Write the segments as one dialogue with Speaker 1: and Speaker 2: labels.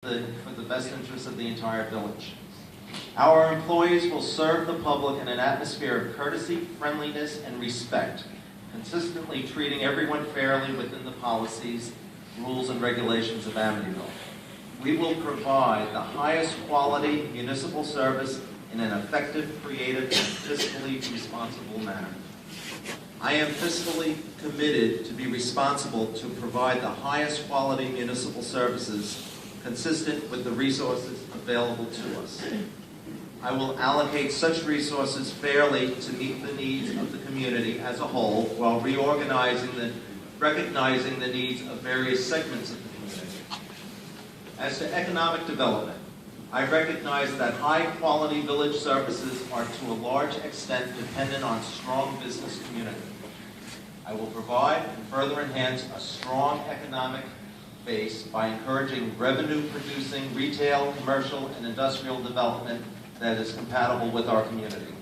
Speaker 1: for the best interest of the entire village. Our employees will serve the public in an atmosphere of courtesy, friendliness, and respect, consistently treating everyone fairly within the policies, rules, and regulations of Amityville. We will provide the highest quality municipal service in an effective, creative, and fiscally responsible manner. I am fiscally committed to be responsible to provide the highest quality municipal services consistent with the resources available to us. I will allocate such resources fairly to meet the needs of the community as a whole while recognizing the needs of various segments of the community. As to economic development, I recognize that high-quality village services are to a large extent dependent on strong business community. I will provide and further enhance a strong economic base by encouraging revenue-producing retail, commercial, and industrial development that is compatible with our community.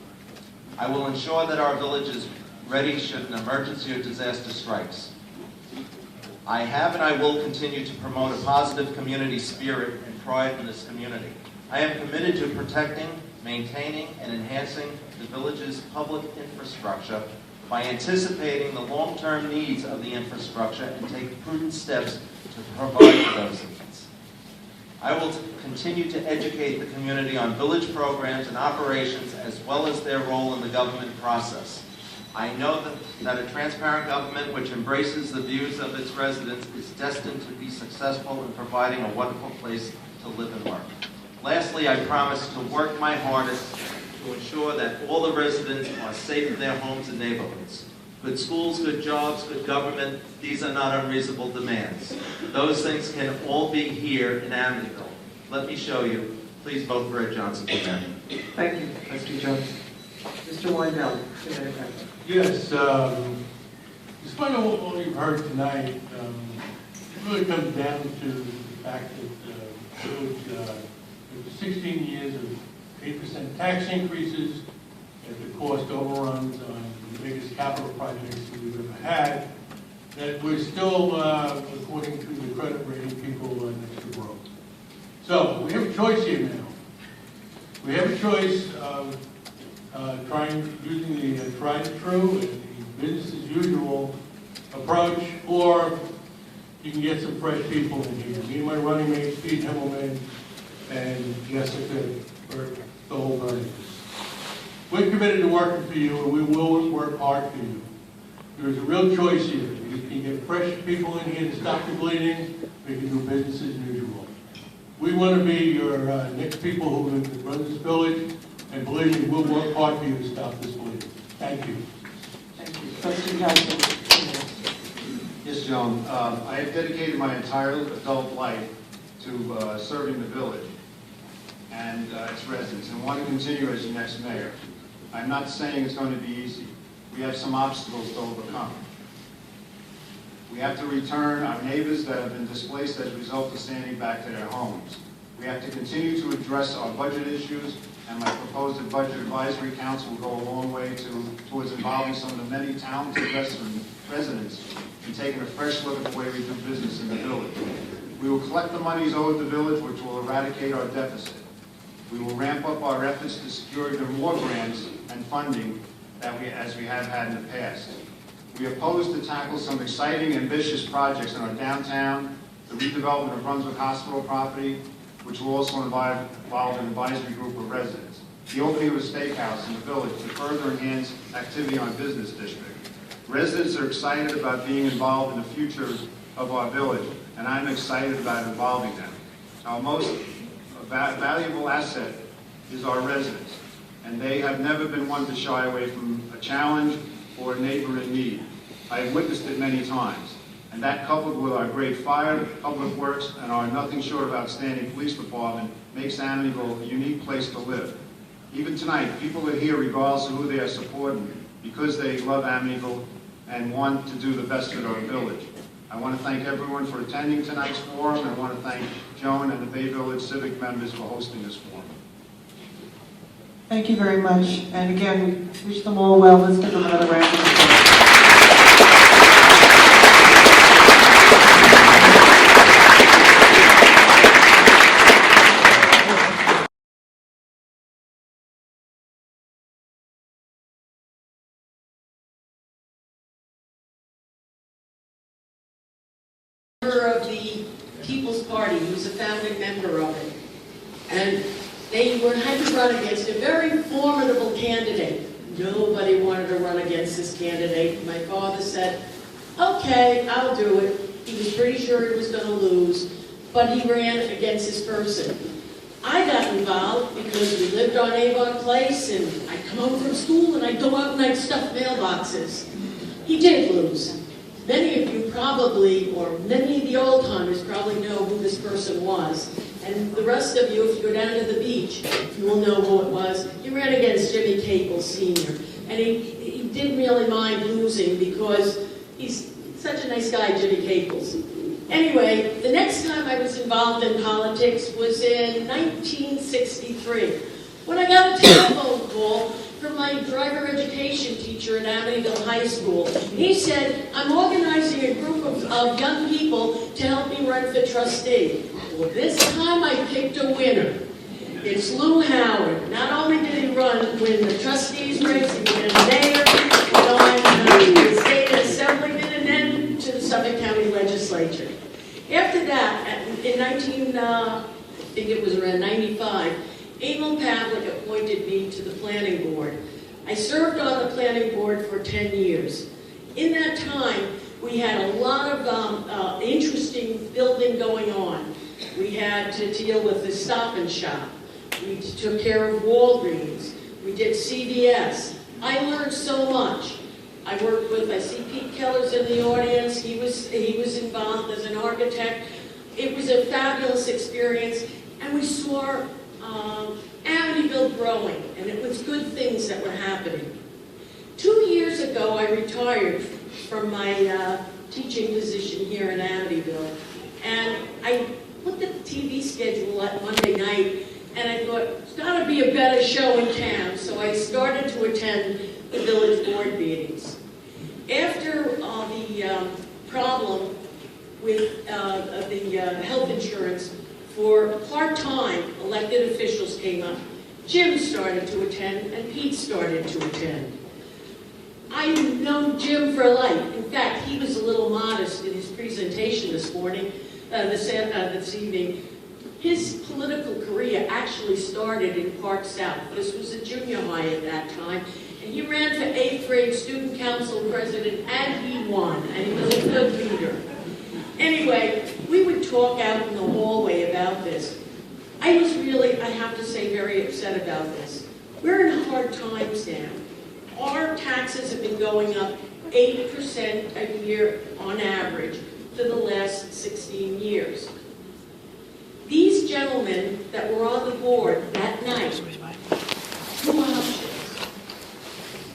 Speaker 1: I will ensure that our village is ready should an emergency or disaster strikes. I have and I will continue to promote a positive community spirit and pride in this community. I am committed to protecting, maintaining, and enhancing the village's public infrastructure by anticipating the long-term needs of the infrastructure and take prudent steps to provide for those needs. I will continue to educate the community on village programs and operations as well as their role in the government process. I know that a transparent government which embraces the views of its residents is destined to be successful in providing a wonderful place to live and work. Lastly, I promise to work my hardest to ensure that all the residents are safe in their homes and neighborhoods. Good schools, good jobs, good government, these are not unreasonable demands. Those things can all be here in Amityville. Let me show you. Please vote for Ed Johnson for mayor.
Speaker 2: Thank you, Trustee Jones. Mr. Weinberg,
Speaker 3: yes, despite all you've heard tonight, it really comes down to the fact that the village, after 16 years of 8% tax increases, after cost overruns on the biggest capital projects that we've ever had, that we're still, according to the credit rating people, next to broke. So we have a choice here now. We have a choice of using the tried and true and the business as usual approach, or you can get some fresh people in here. Me and my running mate, Pete Himmelman, and Jessica, for the whole bunch. We're committed to working for you, and we will work hard for you. There's a real choice here. You can get fresh people in here to stop the bleeding. We can do business as usual. We want to be your next people who run this village, and believe me, we'll work hard for you to stop this bleeding. Thank you.
Speaker 2: Thank you. Trustee Johnson.
Speaker 4: Yes, Joan. I have dedicated my entire adult life to serving the village and its residents, and want to continue as the next mayor. I'm not saying it's going to be easy. We have some obstacles to overcome. We have to return our neighbors that have been displaced as a result of standing back to their homes. We have to continue to address our budget issues, and my proposed budget advisory council will go a long way towards involving some of the many talented residents in taking a fresh look at the way we do business in the village. We will collect the monies owed the village, which will eradicate our deficit. We will ramp up our efforts to secure even more grants and funding as we have had in the past. We are opposed to tackle some exciting, ambitious projects in our downtown, the redevelopment of Brunswick Hospital property, which will also involve an advisory group of residents. The opening of a steakhouse in the village to further enhance activity on Business District. Residents are excited about being involved in the future of our village, and I'm excited about involving them. Our most valuable asset is our residents, and they have never been one to shy away from a challenge or a neighbor in need. I have witnessed it many times, and that coupled with our great fire, public works, and our nothing short of outstanding police department makes Amityville a unique place to live. Even tonight, people are here regardless of who they are supporting because they love Amityville and want to do the best for our village. I want to thank everyone for attending tonight's forum, and I want to thank Joan and the Bay Village Civic members for hosting this forum.
Speaker 2: Thank you very much. And again, we wish them all well. Let's give them another round of applause.
Speaker 5: member of the People's Party. He was a founding member of it. And they had to run against a very formidable candidate. Nobody wanted to run against this candidate. My father said, okay, I'll do it. He was pretty sure he was going to lose, but he ran against this person. I got involved because we lived on Avon Place, and I'd come home from school and I'd go out and I'd stuff mailboxes. He did lose. Many of you probably, or many of the old timers probably know who this person was. And the rest of you, if you go down to the beach, you will know who it was. He ran against Jimmy Capel Sr. And he didn't really mind losing because he's such a nice guy, Jimmy Capels. Anyway, the next time I was involved in politics was in 1963, when I got a telephone call from my driver education teacher at Amityville High School. He said, I'm organizing a group of young people to help me run for trustee. Well, this time I picked a winner. It's Lou Howard. Not only did he win the trustees race, he won the mayor, the state assemblyman, and then to the Suffolk County Legislature. After that, in I think it was around 95, Emil Pavlik appointed me to the planning board. I served on the planning board for 10 years. In that time, we had a lot of interesting building going on. We had to deal with the Stop and Shop. We took care of Walgreens. We did CVS. I learned so much. I worked with, I see Pete Keller's in the audience. He was involved as an architect. It was a fabulous experience, and we saw Amityville growing, and it was good things that were happening. 2 years ago, I retired from my teaching position here in Amityville, and I looked at the TV schedule at Monday night, and I thought, there's got to be a better show in town, so I started to attend the village board meetings. After the problem with the health insurance for part-time elected officials came up, Jim started to attend, and Pete started to attend. I've known Jim for life. In fact, he was a little modest in his presentation this morning, this evening. His political career actually started in Park South. This was a junior high at that time. And he ran for 8th grade student council president, and he won. And he was a good leader. Anyway, we would talk out in the hallway about this. I was really, I have to say, very upset about this. We're in hard times now. Our taxes have been going up 8% a year on average for the last 16 years. These gentlemen that were on the board that night, two options.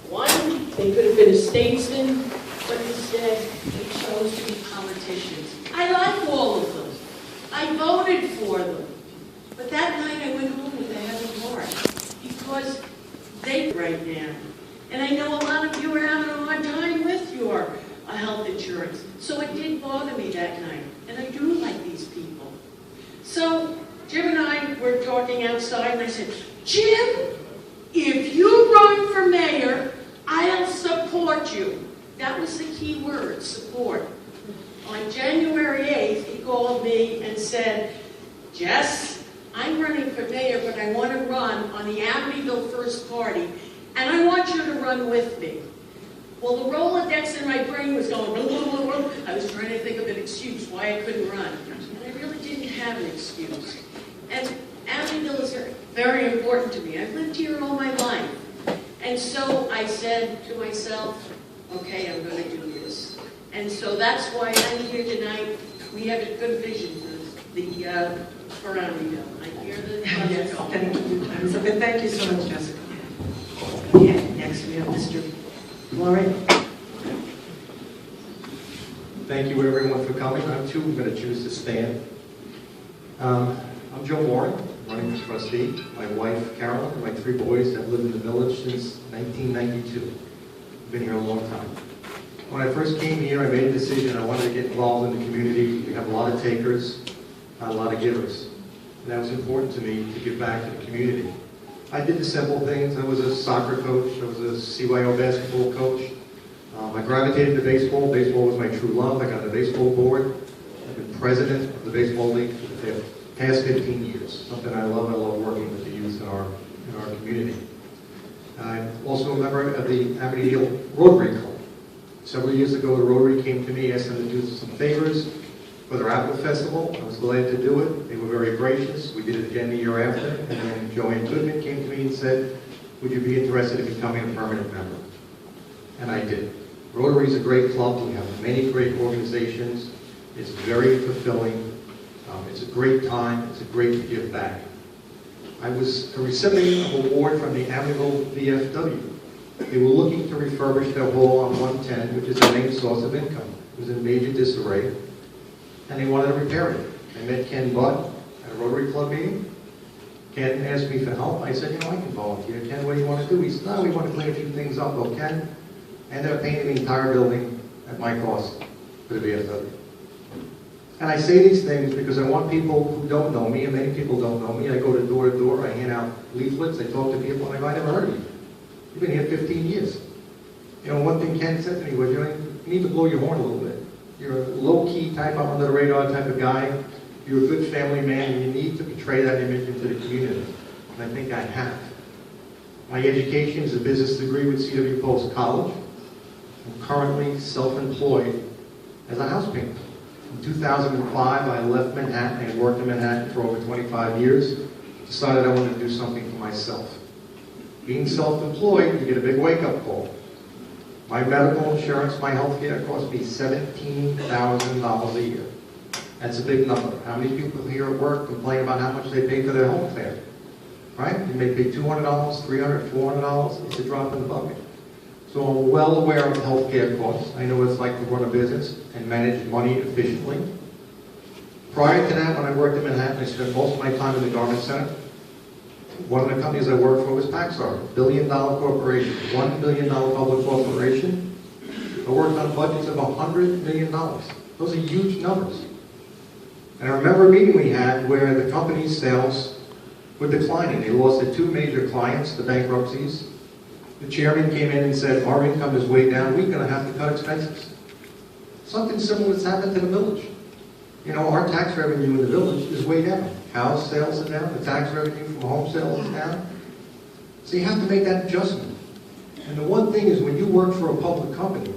Speaker 5: One, they could have been a statesman, but instead they chose to be politicians. I like all of them. I voted for them. But that night I went home with a heavy heart because they right now. And I know a lot of you are having a hard time with your health insurance. So it did bother me that night. And I do like these people. So Jim and I were talking outside, and I said, Jim, if you run for mayor, I'll support you. That was the key word, support. On January 8th, he called me and said, Jess, I'm running for mayor, but I want to run on the Amityville First Party, and I want you to run with me. Well, the Rolodex in my brain was going, blah, blah, blah, blah. I was trying to think of an excuse why I couldn't run. And I really didn't have an excuse. And Amityville is very important to me. I've lived here all my life. And so I said to myself, okay, I'm going to do this. And so that's why I'm here tonight. We have a good vision for Amityville. I hear the
Speaker 2: Yes, thank you, Elizabeth. Thank you so much, Jessica. Okay, next we have Mr. Warren.
Speaker 6: Thank you, everyone, for coming. I'm going to choose to stand. I'm Joe Warren, running for trustee. My wife, Carol, and my 3 boys have lived in the village since 1992. I've been here a long time. When I first came here, I made a decision. I wanted to get involved in the community. We have a lot of takers, not a lot of givers. And that was important to me to give back to the community. I did the simple things. I was a soccer coach. I was a CYO basketball coach. I gravitated to baseball. Baseball was my true love. I got on the baseball board. I've been president of the Baseball League for the past 15 years. Something I love working with the youth in our community. I'm also a member of the Amityville Rotary Club. Several years ago, the Rotary came to me, asked them to do some favors for their Apple Festival. I was glad to do it. They were very gracious. We did it again the year after. And then Joanne Goodman came to me and said, would you be interested in becoming a permanent member? And I did. Rotary is a great club. We have many great organizations. It's very fulfilling. It's a great time. It's a great to give back. I was a recipient of an award from the Amityville VFW. They were looking to refurbish their hall on 110, which is their main source of income. It was in major disarray, and they wanted to repair it. I met Ken Budd at a Rotary Club meeting. Ken asked me for help. I said, I can volunteer. Ken, what do you want to do? He said, no, we want to clean a few things up. Well, Ken ended up painting the entire building at my cost for the VFW. And I say these things because I want people who don't know me, and many people don't know me. I go to door, I hand out leaflets, I talk to people, and I never heard of you. You've been here 15 years. One thing Ken said to me was, you need to blow your horn a little bit. You're a low-key type, up under the radar type of guy. You're a good family man, and you need to portray that image into the community. And I think I have. My education is a business degree with C.W. Post College. I'm currently self-employed as a house painter. In 2005, I left Manhattan and worked in Manhattan for over 25 years. Decided I wanted to do something for myself. Being self-employed, you get a big wake-up call. My medical insurance, my health care cost me $17,000 a year. That's a big number. How many people here at work complain about how much they pay for their health care? Right? You may pay $200, $300, $400. It's a drop in the bucket. So I'm well aware of health care costs. I know what it's like to run a business and manage money efficiently. Prior to that, when I worked in Manhattan, I spent most of my time in the Garment Center. One of the companies I worked for was Paxar, $1 billion corporation, $1 billion public corporation. I worked on budgets of $100 million. Those are huge numbers. And I remember a meeting we had where the company's sales were declining. They lost their two major clients, the bankruptcies. The chairman came in and said, our income is way down, we're going to have to cut expenses. Something similar has happened to the village. Our tax revenue in the village is way down. House sales are down, the tax revenue from home sales is down. So you have to make that adjustment. And the one thing is, when you work for a public company,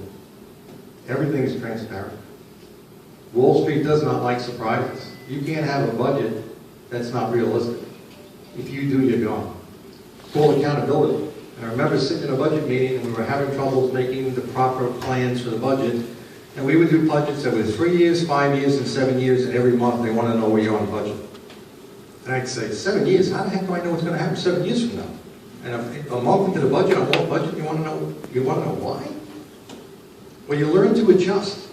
Speaker 6: everything is transparent. Wall Street does not like surprises. You can't have a budget that's not realistic. If you do, you're gone. It's called accountability. And I remember sitting in a budget meeting, and we were having troubles making the proper plans for the budget. And we would do budgets that were 3 years, 5 years, and 7 years, and every month they want to know where you're on budget. And I'd say, 7 years? How the heck do I know what's going to happen 7 years from now? And if a month into the budget, I'm off budget, you want to know why? Well, you learn to adjust.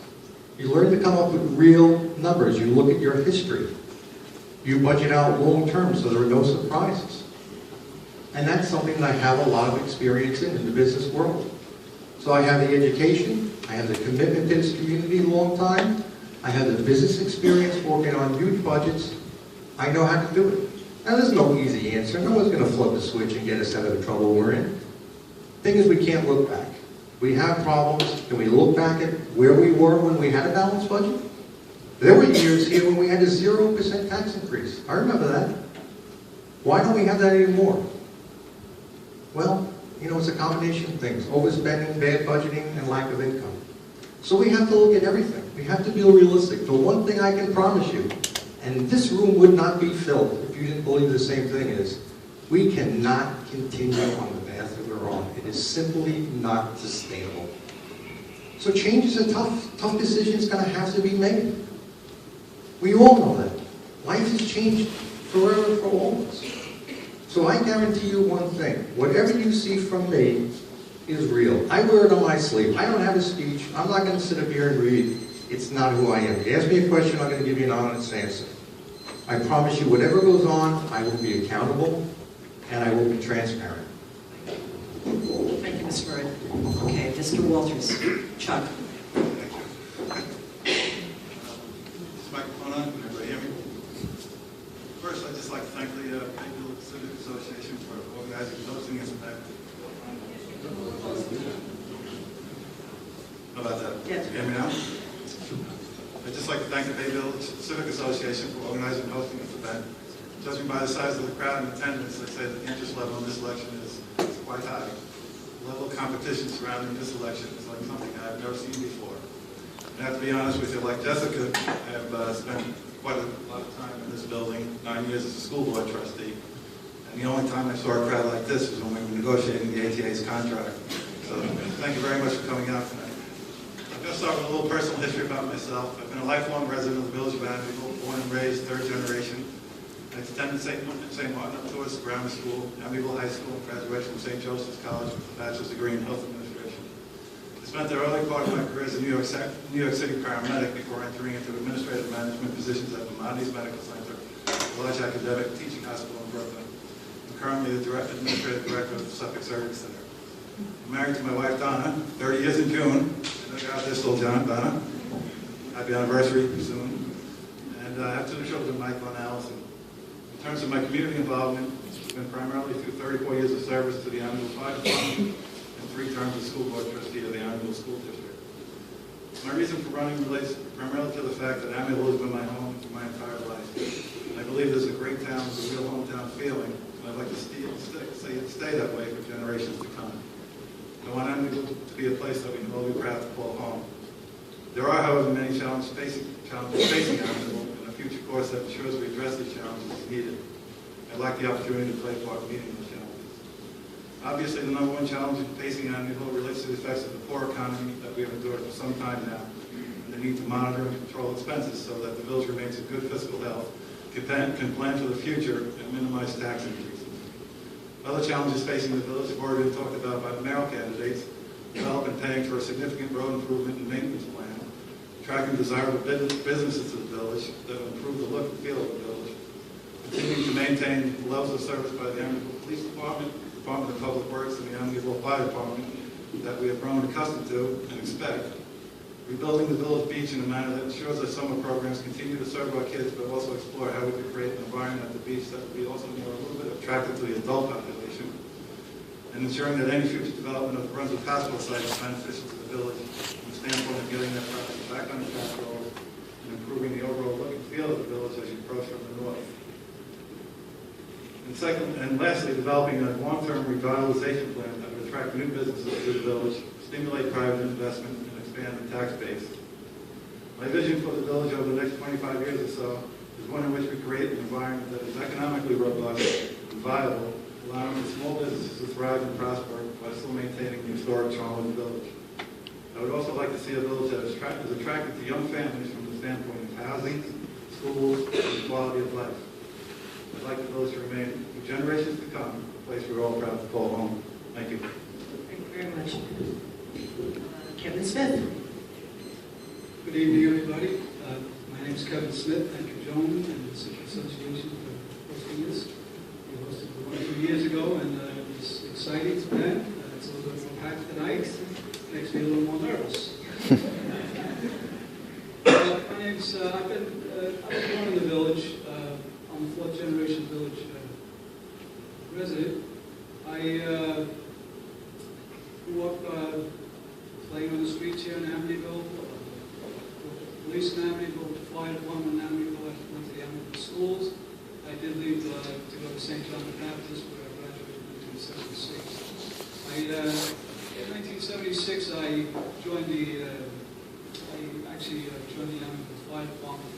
Speaker 6: You learn to come up with real numbers. You look at your history. You budget out long term so there are no surprises. And that's something that I have a lot of experience in the business world. So I have the education, I have the commitment to this community a long time, I have the business experience working on huge budgets. I know how to do it. Now, there's no easy answer. No one's going to flip a switch and get us out of the trouble we're in. The thing is, we can't look back. We have problems. Can we look back at where we were when we had a balanced budget? There were years here when we had a 0% tax increase. I remember that. Why don't we have that anymore? Well, it's a combination of things. Overspending, bad budgeting, and lack of income. So we have to look at everything. We have to be realistic. The one thing I can promise you, and this room would not be filled if you didn't believe the same thing, is we cannot continue on the path that we're on. It is simply not sustainable. So changes are tough. Tough decisions going to have to be made. We all know that. Life has changed forever for all of us. So I guarantee you one thing. Whatever you see from me is real. I wear it on my sleeve. I don't have a speech. I'm not going to sit up here and read. It's not who I am. You ask me a question, I'm going to give you an honest answer. I promise you, whatever goes on, I will be accountable, and I will be transparent.
Speaker 2: Thank you, Mr. Bird. Okay, Mr. Walters. Chuck.
Speaker 7: Is this microphone on? Can everybody hear me? First, I'd just like to thank the Amityville Civic Association for organizing and hosting this event. How about that?
Speaker 2: Yes.
Speaker 7: Can you hear me now? I'd just like to thank the Bay Village Civic Association for organizing and hosting this event. Judging by the size of the crowd in attendance, I'd say that the interest level in this election is quite high. The level of competition surrounding this election is like something I've never seen before. And I have to be honest with you, like Jessica, I have spent quite a lot of time in this building, 9 years as a school board trustee. And the only time I saw a crowd like this was when we were negotiating the ATA's contract. So thank you very much for coming out tonight. I'm going to start with a little personal history about myself. I've been a lifelong resident of the village of Amityville, born and raised, third generation. I attended St. Martin up to Grammar School, Amityville High School, and graduated from St. Joseph's College with a bachelor's degree in health administration. I spent the early part of my career as a New York City paramedic before entering into administrative management positions at the Maimonides Medical Center, a large academic teaching hospital in Brooklyn. I'm currently the administrative director of the Suffolk Surgery Center. I'm married to my wife, Donna, 30 years in June. I know you're out there still, John, Donna. Happy anniversary soon. And I have 2 children, Michael and Allison. In terms of my community involvement, it's been primarily through 34 years of service to the Amityville Fire Department and 3 terms as school board trustee of the Amityville School District. My reason for running relates primarily to the fact that Amityville has been my home for my entire life. I believe this is a great town with a real hometown feeling, and I'd like to stay that way for generations to come. I want Amityville to be a place that we can all be proud to call home. There are, however, many challenges facing Amityville, and a future course that ensures we address these challenges is needed. I'd like the opportunity to play a part in meeting those challenges. Obviously, the #1 challenge facing Amityville relates to the effects of the poor economy that we have endured for some time now, and the need to monitor and control expenses so that the village remains in good fiscal health, can plan for the future, and minimize tax increases. Other challenges facing the village have already been talked about by the mayoral candidates: develop and paying for a significant road improvement and maintenance plan, attracting desirable businesses to the village that will improve the look and feel of the village, continuing to maintain the levels of service by the Amityville Police Department, Department of Public Works, and the Amityville Fire Department that we have grown accustomed to and expect, rebuilding the village beach in a manner that ensures that summer programs continue to serve our kids, but also explore how we could create an environment at the beach that would be also more a little bit attractive to the adult population, and ensuring that any future development of the Brunswick Hospital site is beneficial to the village from the standpoint of getting that property back on the tax roll and improving the overall look and feel of the village as you approach from the north. And lastly, developing a long-term revitalization plan that would attract new businesses to the village, stimulate private investment, and expand the tax base. My vision for the village over the next 25 years or so is one in which we create an environment that is economically robust and viable, allowing for small businesses to thrive and prosper while still maintaining the historic charm of the village. I would also like to see a village that is attractive to young families from the standpoint of housing, schools, and quality of life. I'd like the village to remain, for generations to come, a place we're all proud to call home. Thank you.
Speaker 2: Thank you very much. Kevin Smith.
Speaker 8: Good evening, everybody. My name is Kevin Smith. Thank you, Joan, and the Civic Association for hosting this. We hosted it 1 or 2 years ago, and it was exciting to plan. It's a little bit more packed tonight. Makes me a little more nervous. My name's, I was born in the village. I'm a 4th generation village resident. I grew up playing on the streets here in Amityville, police in Amityville, fire department in Amityville. I went to the Amityville schools. I did leave to go to St. John the Baptist, where I graduated in 1976. In 1976, I joined the Amityville Fire Department.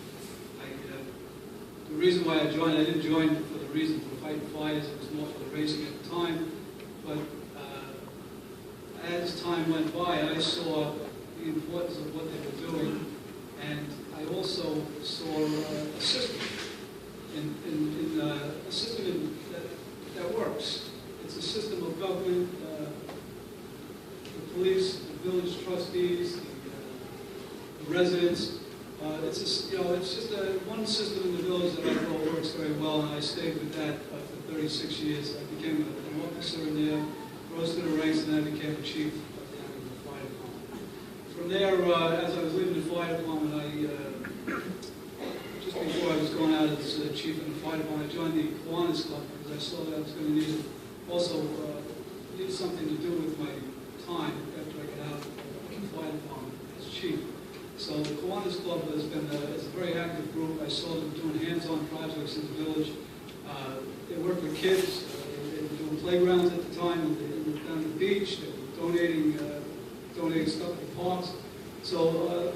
Speaker 8: The reason why I joined, I didn't join for the reason for fighting fires. It was more for the racing at the time. But as time went by, I saw the importance of what they were doing, and I also saw a system, a system that works. It's a system of government, the police, the village trustees, the residents. It's just one system in the village that I thought works very well, and I stayed with that for 36 years. I became an officer in there, rose to the ranks, and then I became the chief of the Amityville Fire Department. From there, as I was leaving the fire department, just before I was going out as chief in the fire department, I joined the Kiwanis Club because I saw that I was going to need something to do with my time after I got out of the fire department as chief. So the Kiwanis Club is a very active group. I saw them doing hands-on projects in the village. They work with kids. They were doing playgrounds at the time down at the beach. They were donating stuff to parks. So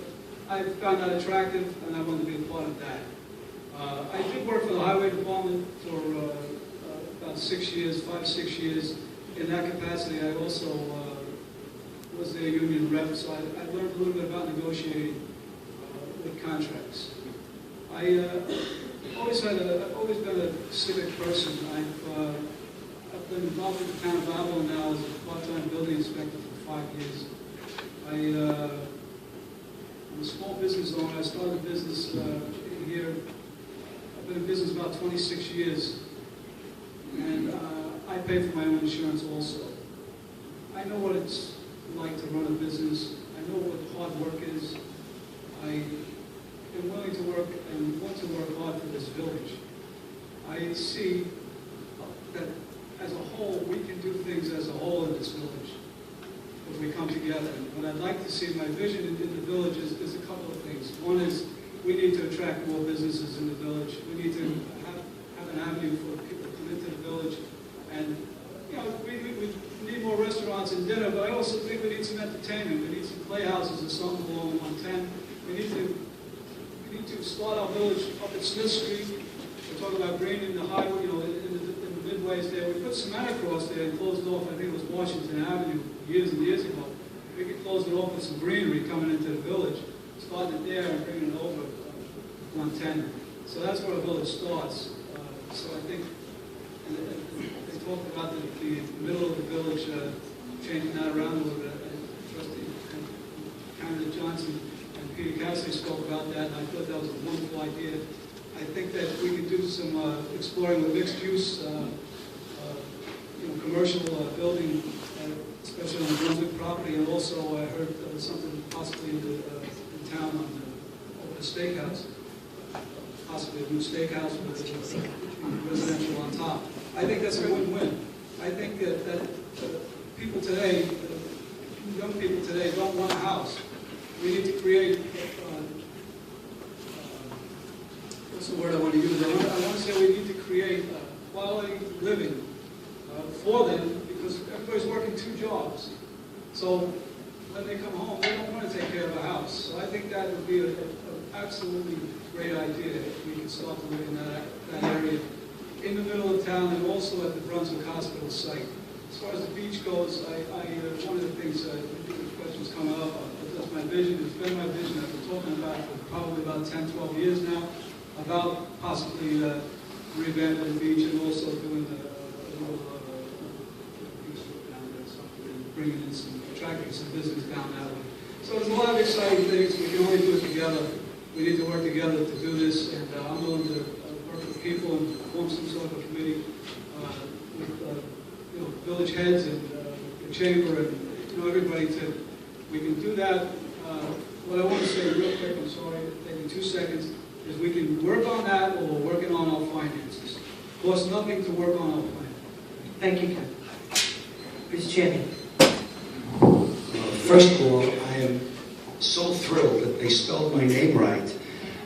Speaker 8: I found that attractive, and I wanted to be a part of that. I did work for the highway department for about 6 years, 5-6 years. In that capacity, I also was their union rep, so I learned a little bit about negotiating with contracts. I've always been a civic person. I've been involved with the town of Avalon now as a part-time building inspector for 5 years. I'm a small business owner. I started a business here. I've been in business about 26 years, and I pay for my own insurance also. I know what it's like to run a business. I know what hard work is. I am willing to work and want to work hard for this village. I see that as a whole, we can do things as a whole in this village if we come together. And what I'd like to see, my vision in the village is a couple of things. One is we need to attract more businesses in the village. We need to have an avenue for people to come into the village. And, you know, we need more restaurants and dinner, but I also think we need some entertainment. We need some playhouses or something along 110. We need to start our village up at Smith Street. We're talking about greening the highway, you know, in the midways there. We put cement across there and closed off, I think it was Washington Avenue years and years ago. We could close it off with some greenery coming into the village, starting it there and bringing it over 110. So that's where the village starts. So I think they talked about the middle of the village, changing that around a little bit. Trustee Canada Johnson and Peter Cassidy spoke about that, and I thought that was a wonderful idea. I think that we could do some exploring with mixed use, commercial building, especially on the Brunswick property, and also I heard something possibly in town on the steakhouse, possibly a new steakhouse with residential on top. I think that's a win-win. I think that people today, young people today, don't want a house. We need to create, what's the word I want to use? I want to say we need to create quality living for them, because everybody's working 2 jobs. So when they come home, they don't want to take care of a house. So I think that would be an absolutely great idea if we could start to look in that area in the middle of town, and also at the Brunswick Hospital site. As far as the beach goes, one of the things, the questions coming up, that's my vision. It's been my vision. I've been talking about it for probably about 10, 12 years now, about possibly revamping the beach and also doing a little beach down there, something, and bringing in attracting some business down that way. So there's a lot of exciting things. We can only do it together. We need to work together to do this, and I'm willing to work with people and form some sort of a committee with village heads and the chamber and everybody we can do that. What I want to say real quick, I'm sorry, taking 2 seconds, is we can work on that while we're working on our finances. Costs nothing to work on our plan.
Speaker 2: Thank you, Ken. Ms. Jenny.
Speaker 9: First of all, I am so thrilled that they spelled my name right.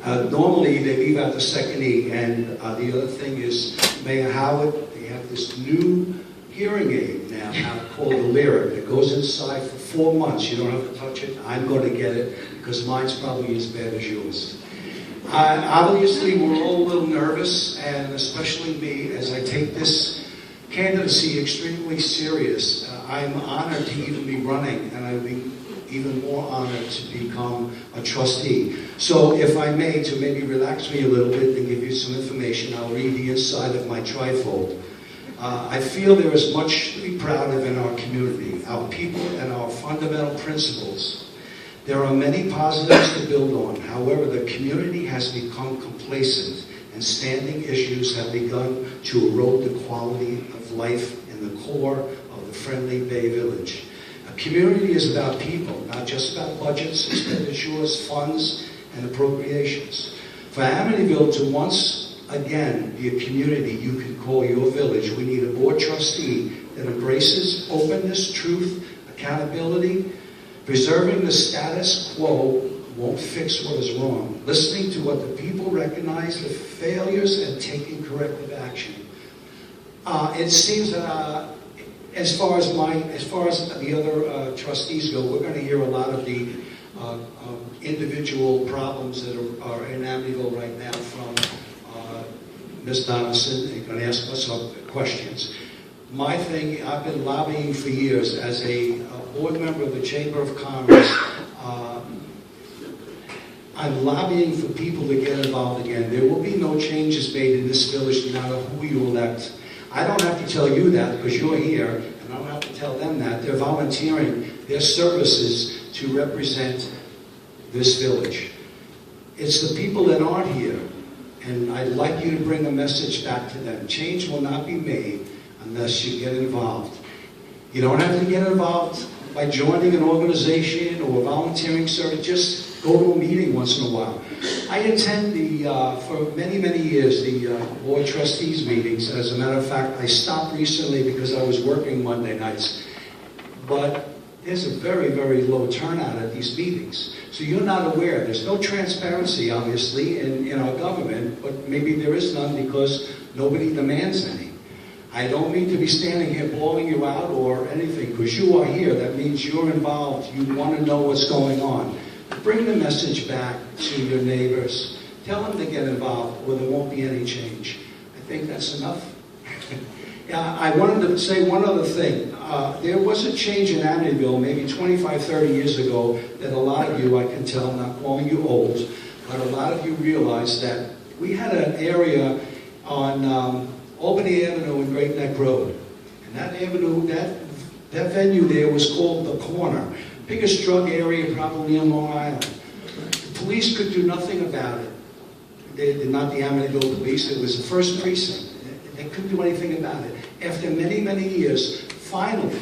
Speaker 9: Normally, they leave out the second E, and the other thing is, Mayor Howard, they have this new hearing aid now called the Lyric. It goes inside for 4 months. You don't have to touch it. I'm going to get it because mine's probably as bad as yours. Obviously, we're all a little nervous, and especially me, as I take this candidacy extremely serious. I'm honored to even be running, and I'd be even more honored to become a trustee. So if I may, to maybe relax me a little bit and give you some information, I'll read the inside of my trifold. I feel there is much to be proud of in our community, our people, and our fundamental principles. There are many positives to build on. However, the community has become complacent, and standing issues have begun to erode the quality of life in the core of the friendly Bay Village. A community is about people, not just about budgets, expenditures, funds, and appropriations. For Amityville to once again be a community you can call your village, we need a board trustee that embraces openness, truth, accountability, preserving the status quo won't fix what is wrong. Listening to what the people recognize the failures and taking corrective action. It seems as far as the other trustees go, we're going to hear a lot of the individual problems that are in Amityville right now from Ms. Donaldson. They're going to ask us some questions. My thing, I've been lobbying for years as a board member of the Chamber of Commerce. I'm lobbying for people to get involved again. There will be no changes made in this village no matter who you elect. I don't have to tell you that because you're here, and I don't have to tell them that. They're volunteering their services to represent this village. It's the people that aren't here, and I'd like you to bring a message back to them. Change will not be made unless you get involved. You don't have to get involved by joining an organization or volunteering service. Just go to a meeting once in a while. I attend for many, many years, the board trustees meetings. As a matter of fact, I stopped recently because I was working Monday nights. But there's a very, very low turnout at these meetings. So you're not aware. There's no transparency, obviously, in our government, but maybe there is none because nobody demands any. I don't mean to be standing here blowing you out or anything, because you are here. That means you're involved. You want to know what's going on. Bring the message back to your neighbors. Tell them to get involved, or there won't be any change. I think that's enough. I wanted to say one other thing. There was a change in Amityville maybe 25, 30 years ago that a lot of you, I can tell, I'm not calling you old, but a lot of you realize that we had an area on Albany Avenue and Great Neck Road. And that avenue, that venue there was called The Corner. Biggest drug area probably on Long Island. The police could do nothing about it. They're not the Amityville police, it was the first precinct. They couldn't do anything about it. After many, many years, finally,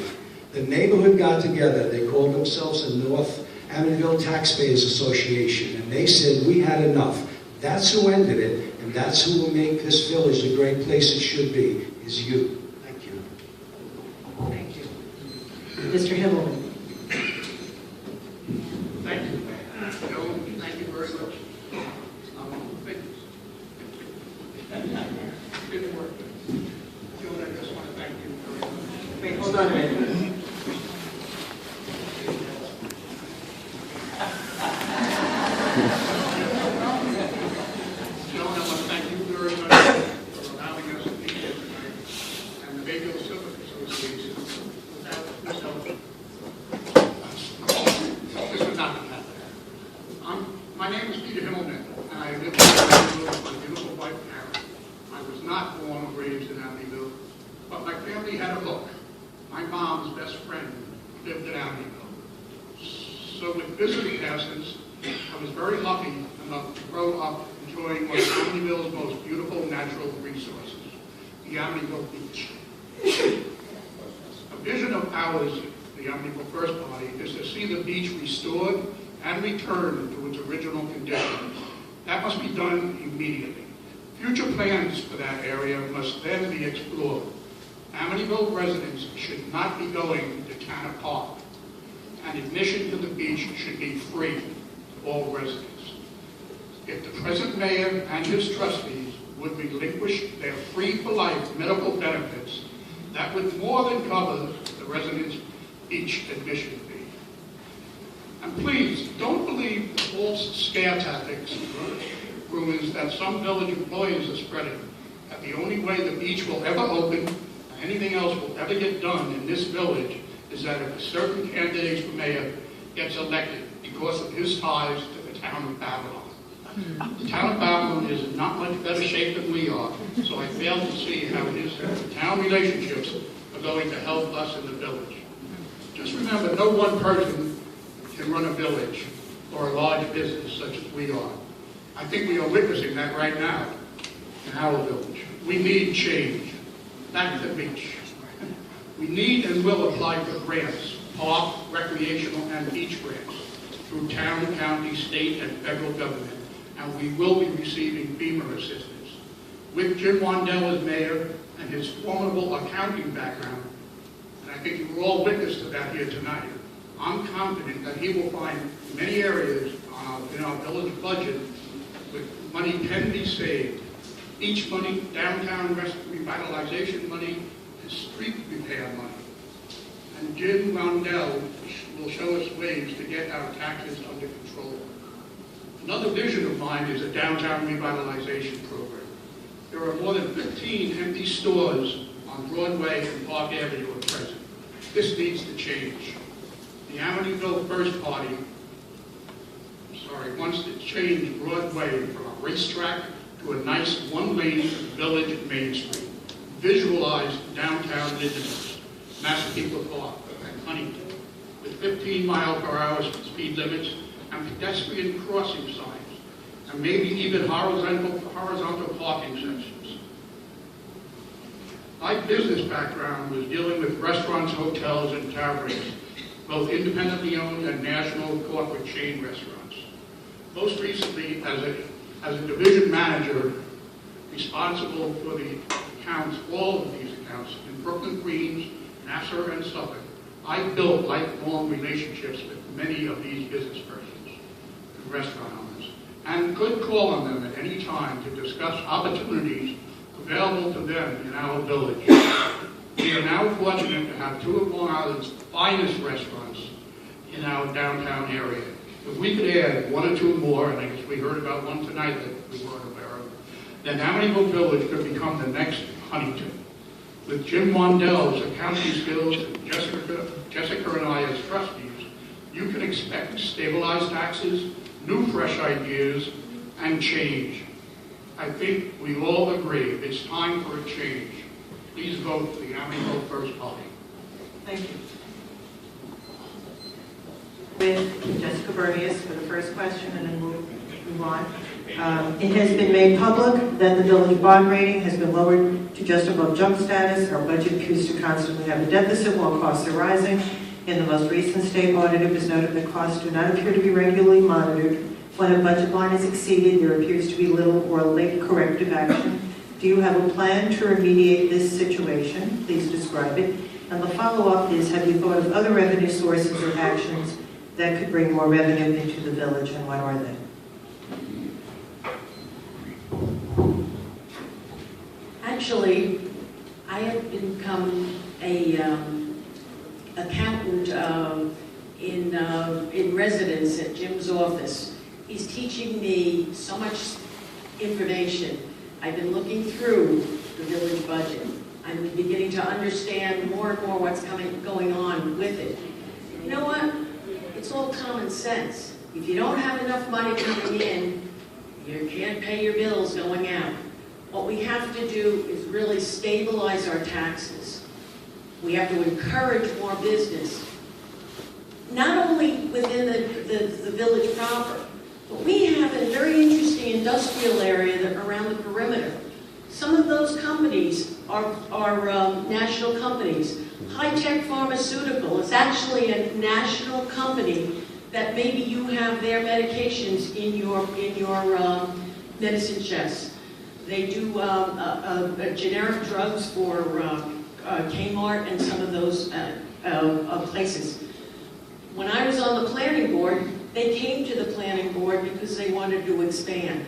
Speaker 9: the neighborhood got together. They called themselves the North Amityville Taxpayers Association, and they said, we had enough. That's who ended it, and that's who will make this village the great place it should be, is you. Thank you.
Speaker 2: Thank you. Mr. Himmelman.
Speaker 10: Thank you. Joe, thank you very much. Good work. Joe, I just want to thank you very much.
Speaker 2: Wait, hold on a minute.
Speaker 10: Joe, I want to thank you very much for allowing us to be here tonight, and the Mayfield Civic Association. Without this would not be happening. My name is Peter Himmelman, and I live in Amityville with my beautiful wife, Karen. I was not born or raised in Amityville, but my family had a hook. My mom's best friend lived in Amityville. So with visiting passes, I was very lucky enough to grow up enjoying one of Amityville's most beautiful natural resources, the Amityville Beach. A vision of ours, the Amityville First Party, is to see the beach restored and returned to its original condition. That must be done immediately. Future plans for that area must then be explored. Amityville residents should not be going to Tanner Park, and admission to the beach should be free to all residents. If the present mayor and his trustees would relinquish their free-for-life medical benefits, that would more than cover the residents' beach admission fee. And please, don't believe the false scare tactics rumors that some village employees are spreading, that the only way the beach will ever open, or anything else will ever get done in this village, is that if a certain candidate for mayor gets elected because of his ties to the town of Babylon. The town of Babylon is in not much better shape than we are, so I fail to see how his town relationships are going to help us in the village. Just remember, no one person can run a village or a large business such as we are. I think we are witnessing that right now in our village. We need change. Back to the beach. We need and will apply for grants, park, recreational, and beach grants through town, county, state, and federal government, and we will be receiving FEMA assistance. With Jim Wandell as mayor and his formidable accounting background, and I think you were all witness to that here tonight, I'm confident that he will find many areas on our village budget, with money can be saved. Each money, downtown revitalization money, is street repair money. And Jim Rondell will show us ways to get our taxes under control. Another vision of mine is a downtown revitalization program. There are more than 15 empty stores on Broadway and Park Avenue at present. This needs to change. The Amityville First Party, wants to change Broadway from a racetrack to a nice one-lane village Main Street. Visualize downtown Lindenhurst, Massapequa Park, and Huntington, with 15-mile-per-hour speed limits and pedestrian crossing signs, and maybe even horizontal parking sections. My business background was dealing with restaurants, hotels, and taverns, both independently owned and national corporate chain restaurants. Most recently, as a division manager responsible for the accounts, all of these accounts, in Brooklyn, Queens, Nassau, and Suffolk, I built lifelong relationships with many of these business persons and restaurant owners, and could call on them at any time to discuss opportunities available to them in our village. We are now fortunate to have two of Long Island's finest restaurants in our downtown area. If we could add one or two more, and I guess we heard about one tonight that we weren't aware of, then Amityville Village could become the next Huntington. With Jim Mondell's accounting skills and Jessica and I as trustees, you can expect stabilized taxes, new fresh ideas, and change. I think we all agree it's time for a change. Please vote for the Amityville First Party.
Speaker 2: Thank you. With Jessica Bernius for the first question, and then we'll move on. It has been made public that the village bond rating has been lowered to just above junk status. Our budget appears to constantly have a deficit while costs are rising. In the most recent state audit, it was noted that costs do not appear to be regularly monitored. When a budget line is exceeded, there appears to be little or late corrective action. Do you have a plan to remediate this situation? Please describe it. And the follow-up is, have you thought of other revenue sources or actions that could bring more revenue into the village, and what are they?
Speaker 5: Actually, I have become a accountant in residence at Jim's office. He's teaching me so much information. I've been looking through the village budget. I'm beginning to understand more and more what's going on with it. You know what? It's all common sense. If you don't have enough money coming in, you can't pay your bills going out. What we have to do is really stabilize our taxes. We have to encourage more business, not only within the village proper, but we have a very interesting industrial area around the perimeter. Some of those companies are national companies. High-Tech Pharmaceutical is actually a national company that maybe you have their medications in your medicine chest. They do generic drugs for Kmart and some of those places. When I was on the planning board, they came to the planning board because they wanted to expand.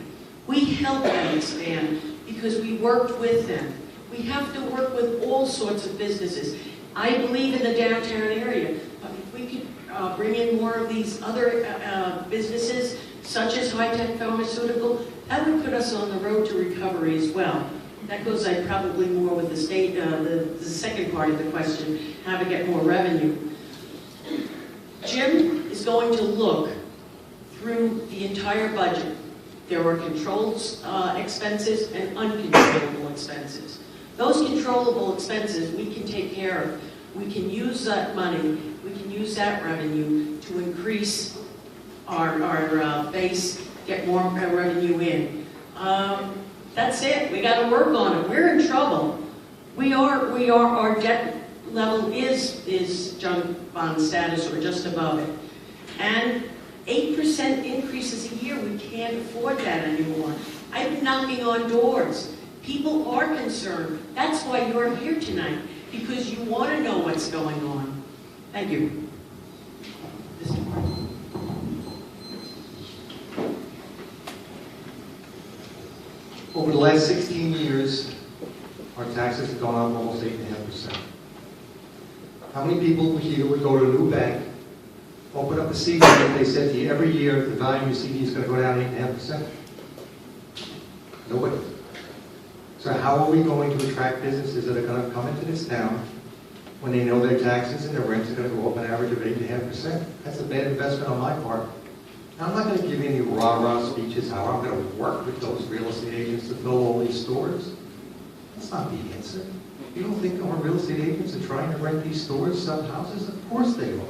Speaker 5: We helped them expand because we worked with them. We have to work with all sorts of businesses. I believe in the downtown area, but if we could bring in more of these other businesses, such as High-Tech Pharmaceutical, that would put us on the road to recovery as well. That goes probably more with the state, the second part of the question, how to get more revenue. Jim is going to look through the entire budget. There are controlled expenses and uncontrollable expenses. Those controllable expenses we can take care of. We can use that money, we can use that revenue to increase our base, get more revenue in. That's it. We got to work on it. We're in trouble. Our debt level is junk bond status or just above it. And 8% increases a year, we can't afford that anymore. I've been knocking on doors. People are concerned. That's why you're here tonight, because you want to know what's going on. Thank you. Mr. Martin.
Speaker 6: Over the last 16 years, our taxes have gone up almost 8.5%. How many people here would go to a new bank, open up a CD, and they said to you every year the value of your CD is going to go down 8.5%? Nobody. So how are we going to attract businesses that are going to come into this town when they know their taxes and their rents are going to go up an average of 8.5%? That's a bad investment on my part. Now, I'm not going to give you any rah-rah speeches how I'm going to work with those real estate agents to fill all these stores. That's not the answer. You don't think our real estate agents are trying to rent these stores, sell houses? Of course they are.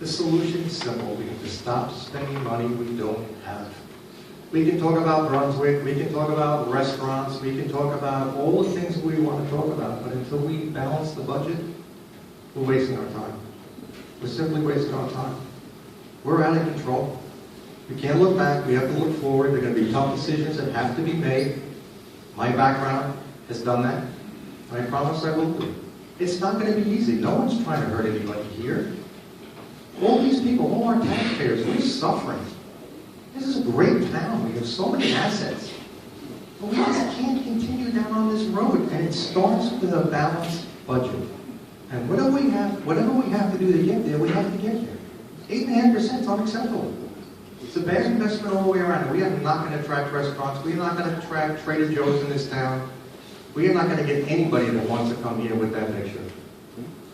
Speaker 6: The solution is simple. We have to stop spending money we don't have. We can talk about Brunswick, we can talk about restaurants, we can talk about all the things we want to talk about, but until we balance the budget, we're wasting our time. We're simply wasting our time. We're out of control. We can't look back, we have to look forward. There are going to be tough decisions that have to be made. My background has done that. And I promise I will do. It's not going to be easy. No one's trying to hurt anybody here. All these people, all our taxpayers, we're suffering. This is a great town. We have so many assets. But we just can't continue down on this road. And it starts with a balanced budget. And whatever we have to do to get there, we have to get there. 8.5% is unacceptable. It's a bad investment all the way around. We are not going to attract restaurants. We are not going to attract Trader Joe's in this town. We are not going to get anybody that wants to come here with that picture.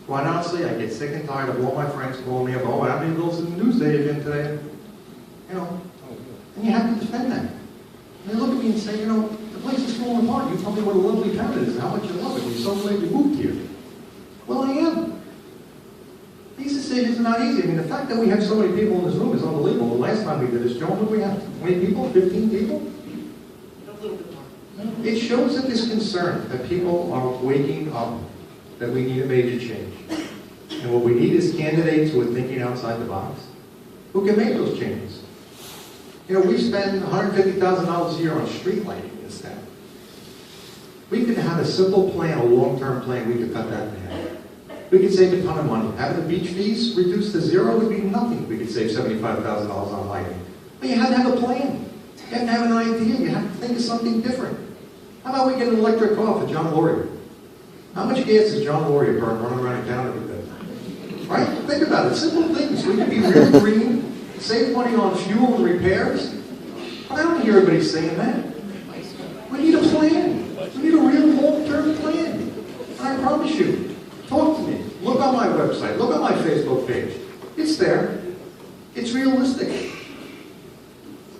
Speaker 6: Quite honestly, I get sick and tired of all my friends calling me up, oh, Amityville's in the news day again today. You know, and you have to defend that. And they look at me and say, you know, the place is falling apart. You tell me what a lovely town it is and how much you love it. You're so glad you moved here. Well, I am. These decisions are not easy. I mean, the fact that we have so many people in this room is unbelievable. The last time we did this, Joan, what did we have? 20 people? 15 people?
Speaker 2: A little bit more.
Speaker 6: It shows that there's concern, that people are waking up, that we need a major change. And what we need is candidates who are thinking outside the box, who can make those changes. You know, we spend $150,000 a year on street lighting in this town. We could have a simple plan, a long-term plan, we could cut that in half. We could save a ton of money. Having the beach fees reduced to zero would be nothing. We could save $75,000 on lighting. But you have to have a plan. You have to have an idea. You have to think of something different. How about we get an electric car for John Laurier? How much gas does John Laurier burn running around town every day? Right? Think about it. Simple things. We can be real green, save money on fuel and repairs. But I don't hear everybody saying that. We need a plan. We need a real long-term plan. And I promise you, talk to me. Look on my website. Look on my Facebook page. It's there. It's realistic.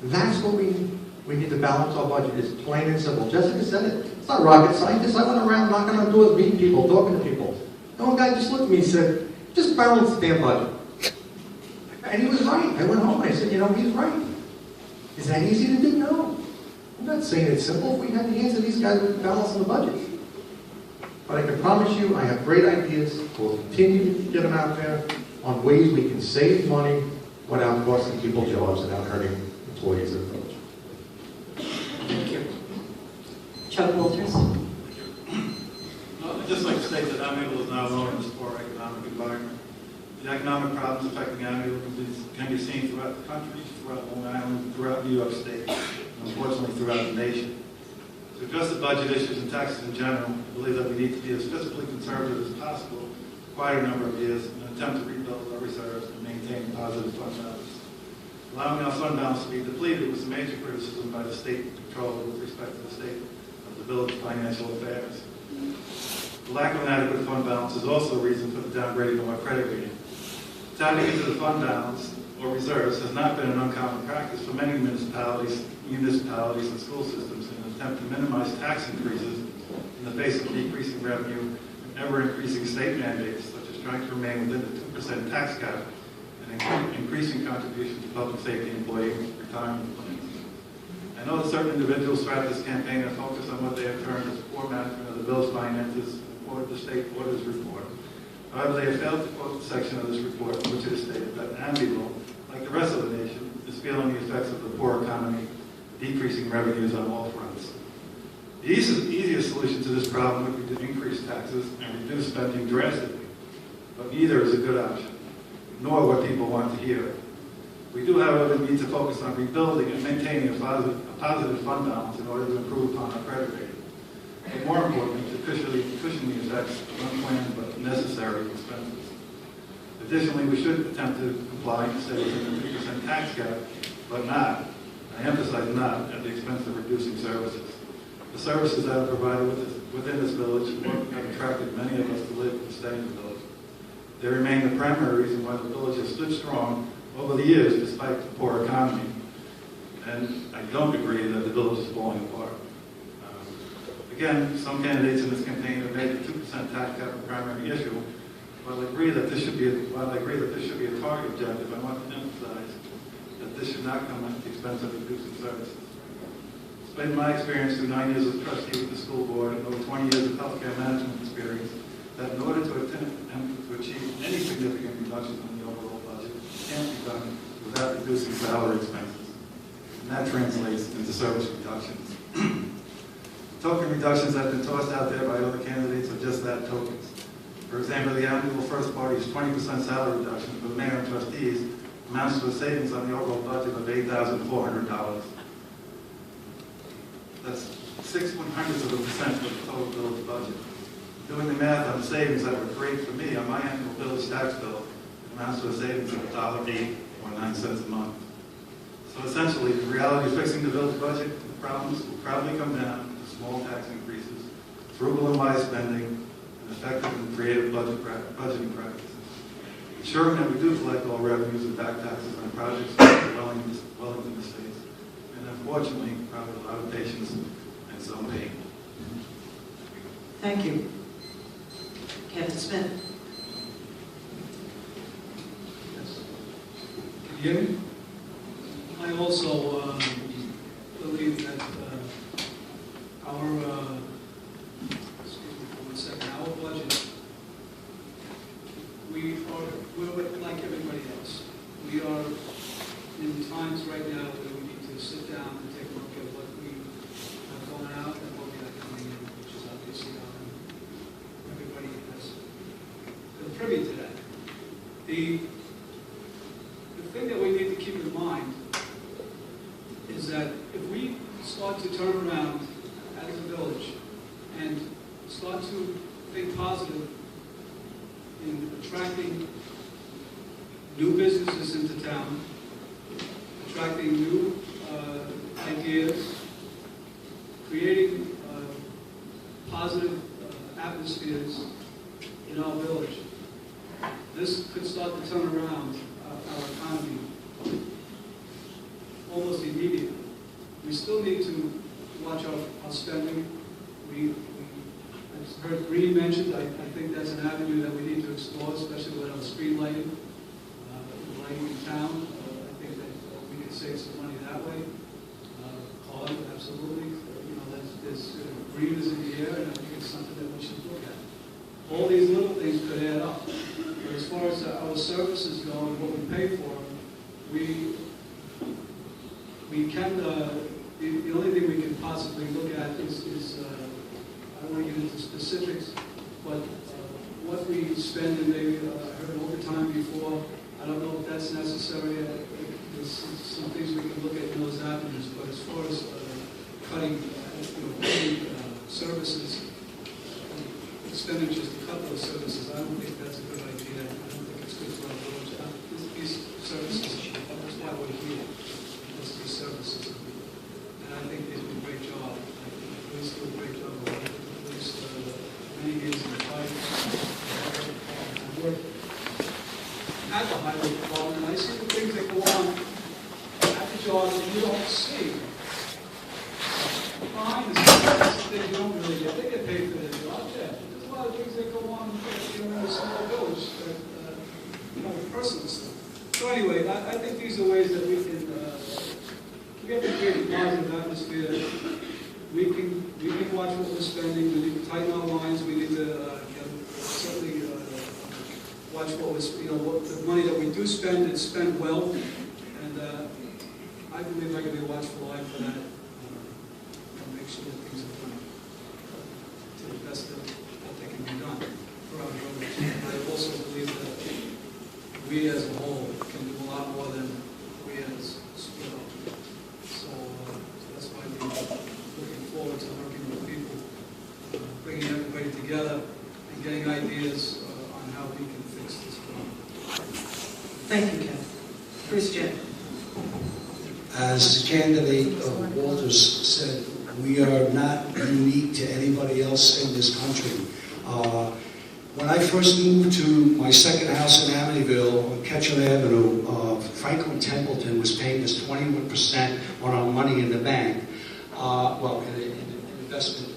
Speaker 6: That's what we need. We need to balance our budget. It's plain and simple. Jessica said it. It's not rocket science. I went around knocking on doors, meeting people, talking to people. And one guy just looked at me and said, just balance the damn budget. And he was right. I went home and I said, you know, he's right. Is that easy to do? No. I'm not saying it's simple. If we had the answer, these guys would balance the budget. But I can promise you, I have great ideas. We'll continue to get them out there on ways we can save money without costing people jobs, without hurting employees of the village.
Speaker 2: Thank you. Chuck Walters.
Speaker 7: I'd just like to state that Amityville is not alone in this poor economic environment. The economic problems affecting Amityville can be seen throughout the country, throughout Long Island, throughout New York State, and unfortunately throughout the nation. To address the budget issues and taxes in general, I believe that we need to be as fiscally conservative as possible for quite a number of years in an attempt to rebuild our reserves and maintain positive fund balance. Allowing our fund balance to be depleted was a major criticism by the state controller with respect to the state of the village financial affairs. The lack of an adequate fund balance is also a reason for the downgrading of our credit rating. Tapping into the fund balance or reserves has not been an uncommon practice for many municipalities and school systems in an attempt to minimize tax increases in the face of decreasing revenue and ever-increasing state mandates, such as trying to remain within the 2% tax cap and increasing contributions to public safety employee retirement plans. I know that certain individuals throughout this campaign have focused on what they have termed as poor management of the village finances and quoted the state auditor's report. However, they have failed to quote the section of this report in which it is stated that Amityville, like the rest of the nation, is feeling the effects of the poor economy, decreasing revenues on all fronts. The easiest solution to this problem would be to increase taxes and reduce spending drastically, but neither is a good option, nor what people want to hear. We do, however, need to focus on rebuilding and maintaining a positive fund balance in order to improve upon our credit rating. But more importantly, to cushion the effects of unplanned but necessary expenses. Additionally, we should attempt to comply and stay within the 2% tax cap, but not, I emphasize not, at the expense of reducing services. The services that are provided within this village have attracted many of us to live and stay in the village. They remain the primary reason why the village has stood strong over the years despite the poor economy. And I don't agree that the village is falling apart. Again, some candidates in this campaign have made the 2% tax cap a primary issue. While I agree that this should be a target objective, I want to emphasize that this should not come at the expense of reducing services. It's been my experience through 9 years as trustee with the school board and over 20 years of healthcare management experience that in order to achieve any significant reductions in the overall budget, it can't be done without reducing salary expenses. And that translates into service reductions. Token reductions have been tossed out there by other candidates are just that, tokens. For example, the Amityville First Party's 20% salary reduction for the mayor and trustees amounts to a savings on the overall budget of $8,400. That's 6/100% of the total village budget. Doing the math on the savings that would create for me on my annual village tax bill amounts to a savings of $1.08 or 9 cents a month. So essentially, the reality of fixing the village budget, the problems will probably come down to small tax increases, frugal and wise spending, and effective and creative budgeting practices. Ensuring that we do collect all revenues and back taxes on projects that are Wellington Estates, and unfortunately, probably a lot of patience and some pain.
Speaker 2: Thank you. Kevin Smith.
Speaker 8: Can you hear me? I also believe that our budget, we're like everybody else. We are in times right now where we need to sit down and take a look at what we have going out and what we have coming in, which is obviously everybody has been privy to that. The thing that we need to keep in mind is that if we start to turn around as a village and start to think positive in attracting new businesses into town, attracting new ideas, creating positive atmospheres in our village, this could start to turn around our economy almost immediately. We still need to watch our spending. I've heard Green mentioned. I think that's an avenue that we need to explore, especially with our street lighting, lighting in town. I think that we can save some money that way. Cars, absolutely. Green is in the air, and I think it's something that we should look at. All these little things could add up. But as far as our services go and what we pay for, we can, the only thing we can possibly look at is I don't want to get into specifics, but what we spend in maybe, I heard overtime before, I don't know if that's necessary. There's some things we can look at in those avenues, but as far as cutting services, expenditures to cut those services, I don't think that's a good idea. I don't think it's good for our village. These services, that's why we're here. These services. And I think they do a great job. The police do a great job of working with the police many years in the fight. I work at the highway department, and I see the things that go on at the job that you don't see. Behind the scenes, things you don't really get. They get paid for their job, yeah. There's a lot of things that go on in a small village that, personal stuff. So anyway, I think these are ways that we can we have to create a positive atmosphere. We can watch what we're spending. We need to tighten our lines. We need to certainly watch what what the money that we do spend and spend well. And I believe I can be a watchful eye for that. And make sure that things are done to the best of what they can be done for our village. I also believe that we as a whole can do a lot more than getting ideas on how we can fix this problem.
Speaker 2: Thank you, Ken. Bruce Jen.
Speaker 9: As candidate Walters said, we are not unique to anybody else in this country. When I first moved to my second house in Amityville on Ketchum Avenue, Franklin Templeton was paying us 21% on our money in the bank, in investment.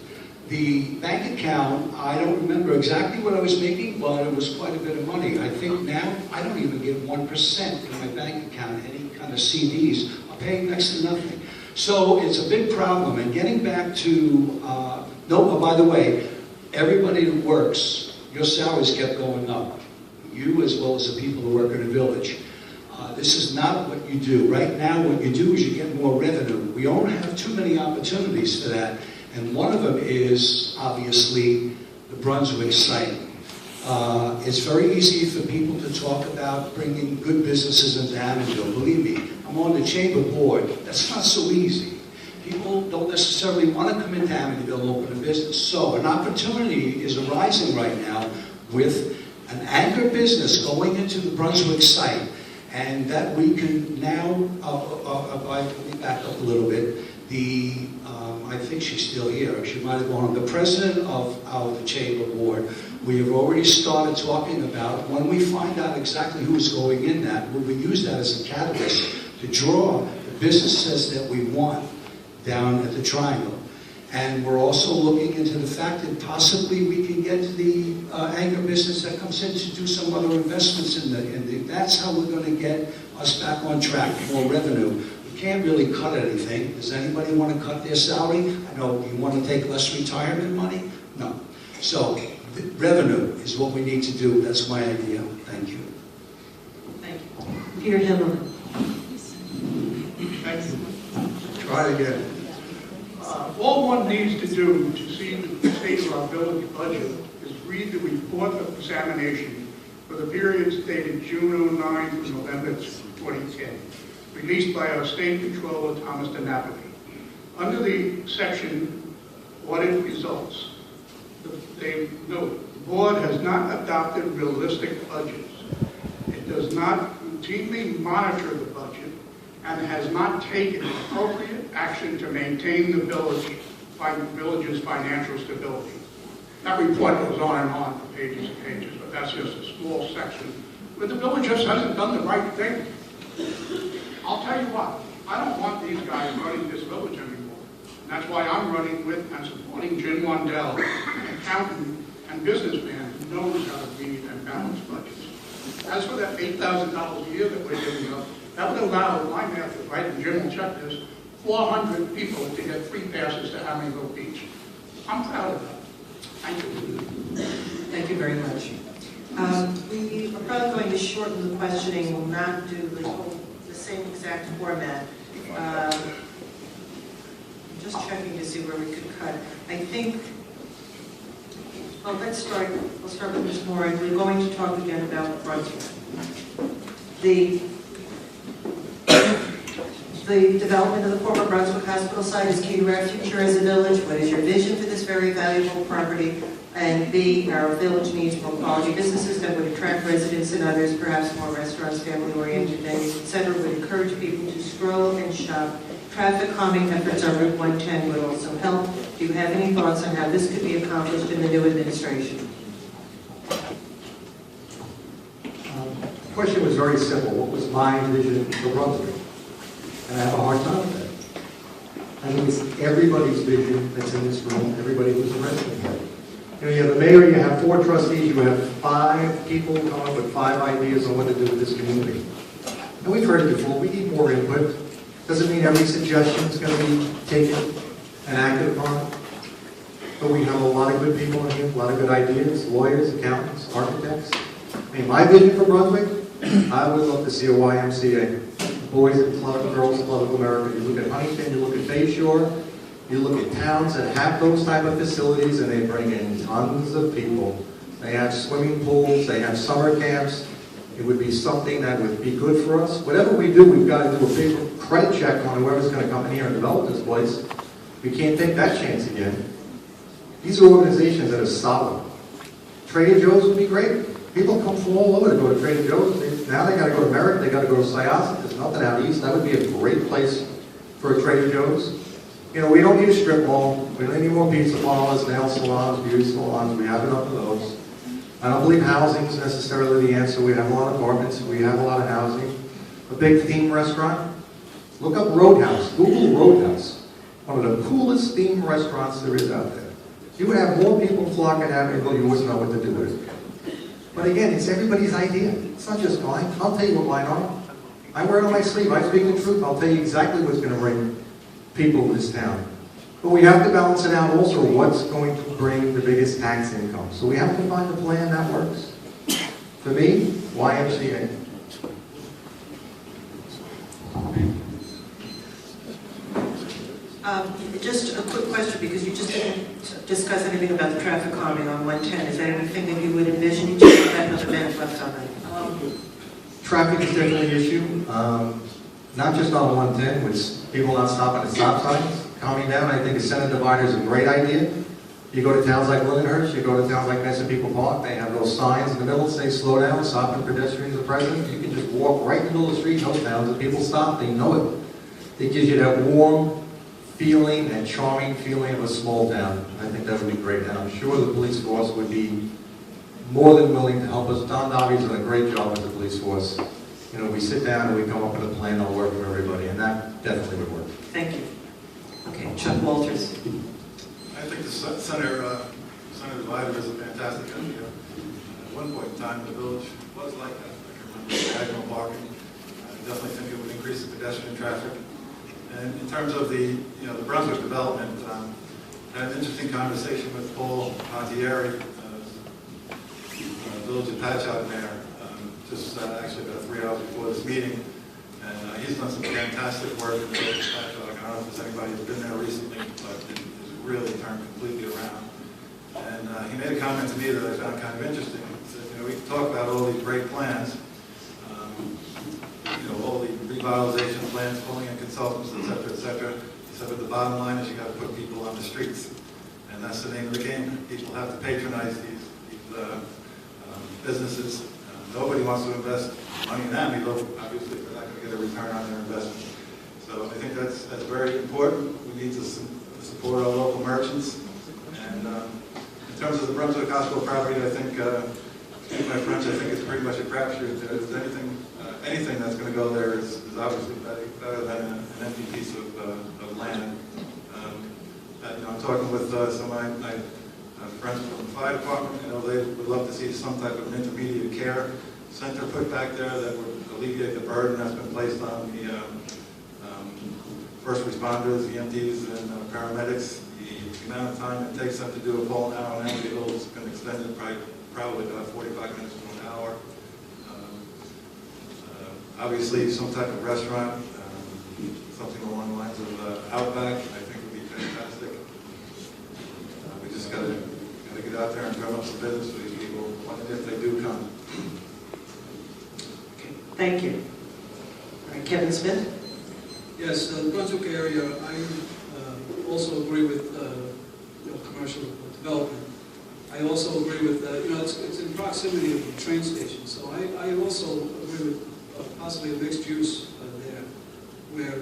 Speaker 9: The bank account, I don't remember exactly what I was making, but it was quite a bit of money. I think now I don't even get 1% in my bank account, any kind of CDs. I'm paying next to nothing. So it's a big problem. And getting back to, by the way, everybody that works, your salaries kept going up. You as well as the people who work in the village. This is not what you do. Right now what you do is you get more revenue. We don't have too many opportunities for that. And one of them is, obviously, the Brunswick site. It's very easy for people to talk about bringing good businesses into Amityville. Believe me, I'm on the chamber board. That's not so easy. People don't necessarily want to come into Amityville and open a business. So an opportunity is arising right now with an anchor business going into the Brunswick site. And that we can now, let me back up a little bit. I think she's still here. She might have gone on. The president of the chamber board, we have already started talking about when we find out exactly who's going in that, will we use that as a catalyst to draw the businesses that we want down at the Triangle. And we're also looking into the fact that possibly we can get the anchor business that comes in to do some other investments in the that's how we're going to get us back on track, more revenue. We can't really cut anything. Does anybody want to cut their salary? I know you want to take less retirement money? No. So revenue is what we need to do. That's my idea. Thank you.
Speaker 2: Thank you. Peter Himmelman.
Speaker 10: Thank you. Try again. All one needs to do to see the state of our village budget is read the report of examination for the periods dated June 09 to November 2010, released by our state controller, Thomas DiNapoli. Under the section Audit Results, they note the board has not adopted realistic budgets. It does not routinely monitor the budget and has not taken appropriate action to maintain the village's financial stability. That report goes on and on for pages and pages, but that's just a small section where the village just hasn't done the right thing. I'll tell you what, I don't want these guys running this village anymore. And that's why I'm running with and supporting Jim Wandell, an accountant and businessman who knows how to read and balance budgets. As for that $8,000 a year that we're giving up, that would allow, if my math is right, and Jim will check this, 400 people to get free passes to Amityville Beach. I'm proud of that. Thank you.
Speaker 2: Thank you very much. We are probably going to shorten the questioning. We'll not do the same exact format. I'm just checking to see where we could cut. I think, well, we'll start with Ms. Moran. We're going to talk again about Brunswick. The development of the former Brunswick Hospital site is key to our future as a village. What is your vision for this very valuable property? And B, our village needs more quality businesses that would attract residents and others, perhaps more restaurants, family-oriented venues, etc., would encourage people to stroll and shop. Traffic calming efforts on Route 110 would also help. Do you have any thoughts on how this could be accomplished in the new administration?
Speaker 6: The question was very simple. What was my vision for Brunswick? And I have a hard time with that. I think it's everybody's vision that's in this room, everybody who's a resident here. You know, you have the mayor, you have 4 trustees, you have 5 people coming up with 5 ideas on what to do with this community. And we've heard it before, we need more input. Doesn't mean every suggestion is going to be taken and acted upon. But we have a lot of good people in here, a lot of good ideas, lawyers, accountants, architects. I mean, my vision for Brunswick, I would love to see a YMCA. Boys and Club, Girls Club of America. You look at Huntington, you look at Bayshore, you look at towns that have those type of facilities and they bring in tons of people. They have swimming pools, they have summer camps. It would be something that would be good for us. Whatever we do, we've got to do a big credit check on whoever's going to come in here and develop this place. We can't take that chance again. These are organizations that are solid. Trader Joe's would be great. People come from all over to go to Trader Joe's. Now they gotta go to Merritt, they gotta go to Syosset, there's nothing out east. That would be a great place for a Trader Joe's. You know, we don't need a strip mall. We don't need more pizza parlors, nail salons, beauty salons. We have enough of those. I don't believe housing is necessarily the answer. We have a lot of apartments. We have a lot of housing. A big theme restaurant. Look up Roadhouse. Google Roadhouse. One of the coolest theme restaurants there is out there. You would have more people flocking at Amityville, you wouldn't know what to do with it. But again, it's everybody's idea. It's not just mine. I'll tell you what mine are. I wear it on my sleeve. I speak the truth. I'll tell you exactly what's going to bring people to this town. But we have to balance it out also what's going to bring the biggest tax income. So we have to find a plan that works. For me, YMCA.
Speaker 2: Just a quick question, because you just didn't discuss anything about the traffic calming on 110. Is that anything that you would envision? You just have another minute left on that.
Speaker 6: Traffic is definitely an issue, not just on 110, with people not stopping at stop signs. Calming down, I think a center divider is a great idea. You go to towns like Lindenhurst, you go to towns like Massapequa Park, they have those signs in the middle that say slow down, stopping pedestrians are present. You can just walk right in the middle of the street in those towns and people stop, they know it. It gives you that warm feeling, that charming feeling of a small town. I think that would be great, and I'm sure the police force would be more than willing to help us. Don Dobby's done a great job with the police force. You know, we sit down and we come up with a plan that'll work for everybody, and that definitely would work.
Speaker 2: Thank you. Okay, Chuck Walters.
Speaker 7: I think the center divider is a fantastic idea. At one point in time, the village was like that. I can remember diagonal parking. I definitely think it would increase the pedestrian traffic. And in terms of the Brunswick development, I had an interesting conversation with Paul Pontieri, Village of Patchogue Mayor, just actually about 3 hours before this meeting. And he's done some fantastic work in the Village of Patchogue. I don't know if there's anybody who's been there recently, but it's really turned completely around. And he made a comment to me that I found kind of interesting. He said, you know, we can talk about all these great plans, all the revitalization plans, pulling in consultants, et cetera, et cetera. He said, but the bottom line is you got to put people on the streets. And that's the name of the game. People have to patronize these businesses. Nobody wants to invest money in them, obviously they're not going to get a return on their investment. So I think that's very important. We need to support our local merchants. And in terms of the Brunswick Hospital property, I think, excuse my French, I think it's pretty much a crapshoot. If there's anything that's going to go there is obviously better than an empty piece of land. I'm talking with some of my friends from the fire department. They would love to see some type of an intermediate care center put back there that would alleviate the burden that's been placed on the first responders, the EMTs, and paramedics. The amount of time it takes them to do a full hour on Amityville has been extended probably about 45 minutes to an hour. Obviously, some type of restaurant, something along the lines of Outback, I think would be fantastic. We just got to get out there and drum up some business for these people, if they do come.
Speaker 2: Okay, thank you. All right, Kevin Smith.
Speaker 8: Yes, the Brunswick area, I also agree with commercial development. I also agree with it's in proximity of the train station, so I also agree with possibly a mixed use there, where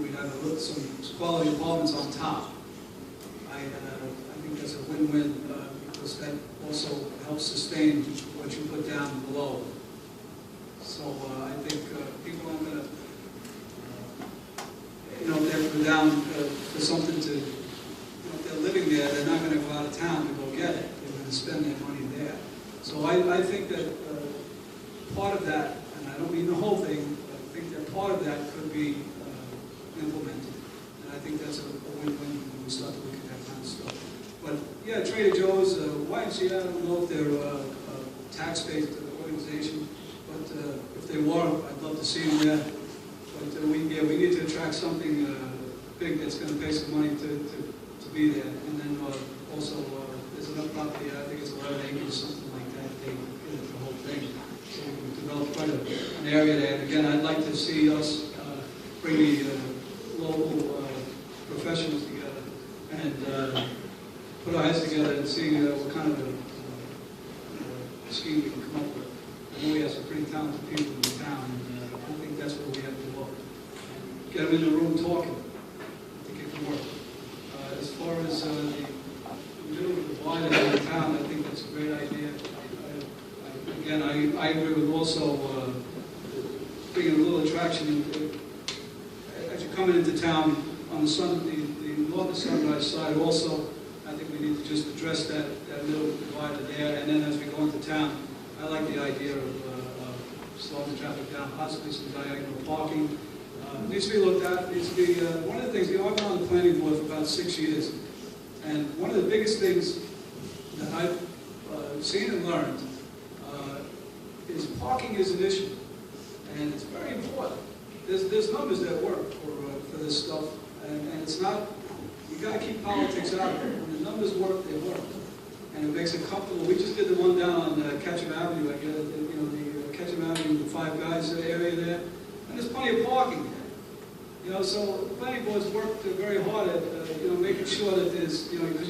Speaker 8: we have some quality apartments on top. I think that's a win-win because that also helps sustain what you put down below. So I think people aren't going to, if they have to go down for something to, if they're living there, they're not going to go out of town to go get it. They're going to spend their money there. So I think that part of that, and I don't mean the whole thing, but I think that part of that could be implemented. And I think that's a win-win when we start to look at that kind of stuff. But yeah, Trader Joe's, YMCA, I don't know if they're a tax-based organization, but if they were, I'd love to see them there. But we need to attract something big that's going to pay some money to be there. And then also, there's enough property, I think it's 11 acres, something like that, they get the whole thing. So we can develop quite an area there. And again, I'd like to see us bring the local professionals together and put our heads together and see what kind of scheme we can come up with. I know we have some pretty talented people in the town, and I think that's what we have to look. Get them in the room talking. I think it can work. As far as the middle divide in the town, I think that's a great idea. Again, I agree with also bringing a little attraction as you're coming into town on the north of Sunrise side also. I think we need to just address that middle divider there, and then as we go into town, I like the idea of slowing the traffic down, possibly some diagonal parking. Needs to be looked at. Needs to be one of the things. I've been on the planning board for about 6 years, and one of the biggest things that I've seen and learned is parking is an issue, and it's very important. There's numbers that work for this stuff, and it's not. You got to keep politics out of it. When the numbers work, they work, and it makes it comfortable. We just did the one down on Ketchum Avenue. The Ketchum Avenue, the Five Guys area there, and there's plenty of parking there. So the planning boards worked very hard at making sure that there's because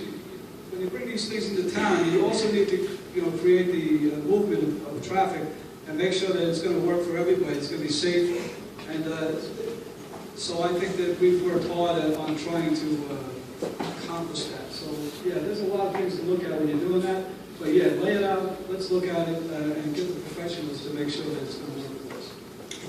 Speaker 8: when you bring these things into town, you also need to create the movement of traffic and make sure that it's going to work for everybody. It's going to be safe, and so I think that we've worked hard on trying to accomplish that. So yeah, there's a lot of things to look at when you're doing that. But yeah, lay it out. Let's look at it and get the professionals to make sure that it's going to work for us.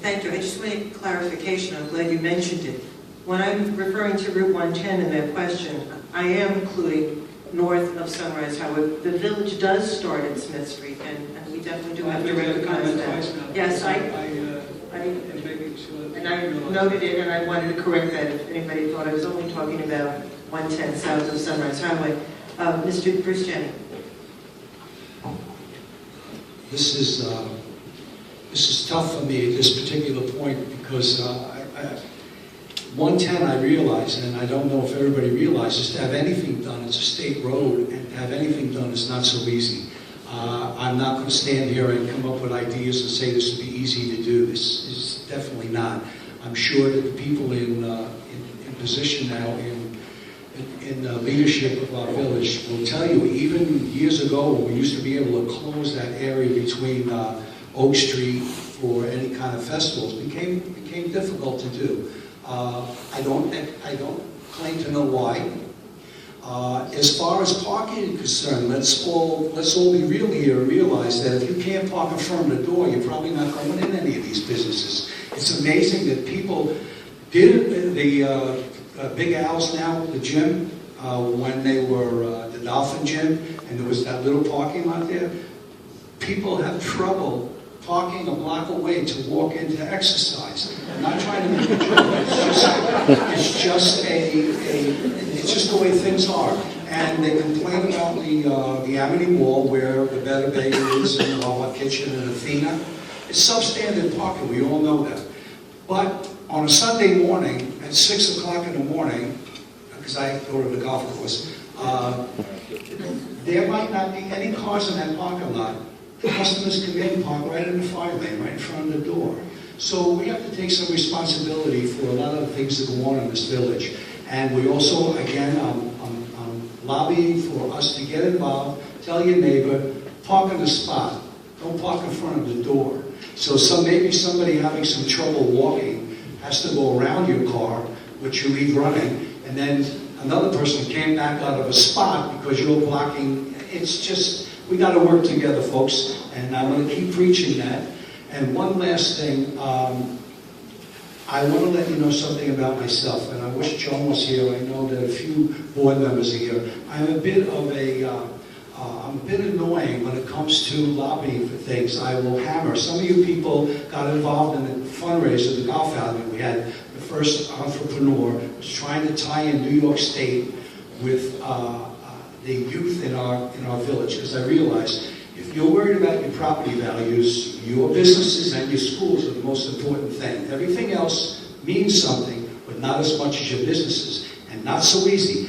Speaker 2: Thank you. I just want a clarification. I'm glad you mentioned it. When I'm referring to Route 110 in that question, I am including north of Sunrise Highway. The village does start at Smith Street, and we definitely do have to recognize that. Yes, I noted it, and I wanted to correct that if anybody thought I was only talking about 110 south of Sunrise Highway. Mr. Bruce Jenny.
Speaker 9: This is tough for me at this particular point because 110 I realize, and I don't know if everybody realizes, to have anything done, it's a state road, and to have anything done is not so easy. I'm not going to stand here and come up with ideas and say this would be easy to do. This is definitely not. I'm sure that the people in position now in leadership of our village will tell you, even years ago when we used to be able to close that area between Oak Street for any kind of festivals, became difficult to do. I don't claim to know why. As far as parking is concerned, let's all be real here and realize that if you can't park in front of the door, you're probably not going in any of these businesses. It's amazing that people did the Big Al's now, the gym, when they were the Dolphin Gym, and there was that little parking lot there. People have trouble parking a block away to walk in to exercise. I'm not trying to make a joke. It's just the way things are. And they complain about the Amity Mall where the Better Baker is and the Wawa Kitchen and Athena. It's substandard parking, we all know that. But on a Sunday morning at 6 o'clock in the morning, because I go to the golf course, there might not be any cars in that parking lot. Customers come in, park right in the fire lane, right in front of the door. So we have to take some responsibility for a lot of the things that go on in this village. And we also, again, I'm lobbying for us to get involved, tell your neighbor, park in the spot. Don't park in front of the door. So maybe somebody having some trouble walking has to go around your car, which you leave running, and then another person came back out of a spot because you're blocking. It's just, we got to work together, folks, and I'm going to keep preaching that. And one last thing, I want to let you know something about myself, and I wish John was here. I know that a few board members are here. I'm a bit annoying when it comes to lobbying for things. I will hammer. Some of you people got involved in the fundraiser, the golf outing. We had the first entrepreneur was trying to tie in New York State with the youth in our village, because I realized if you're worried about your property values, your businesses and your schools are the most important thing. Everything else means something, but not as much as your businesses, and not so easy.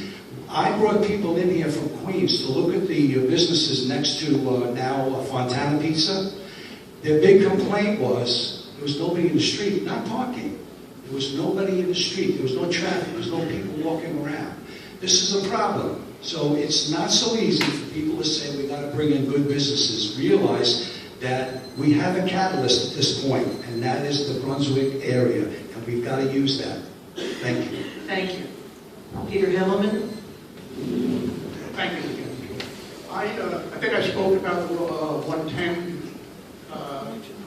Speaker 9: I brought people in here from Queens to look at the businesses next to now Fontana Pizza. Their big complaint was there was nobody in the street, not parking. There was nobody in the street. There was no traffic. There was no people walking around. This is a problem. So it's not so easy for people to say we got to bring in good businesses. Realize that we have a catalyst at this point, and that is the Brunswick area, and we've got to use that. Thank you.
Speaker 2: Thank you. Peter Hilleman?
Speaker 10: Thank you again. I think I spoke about the 110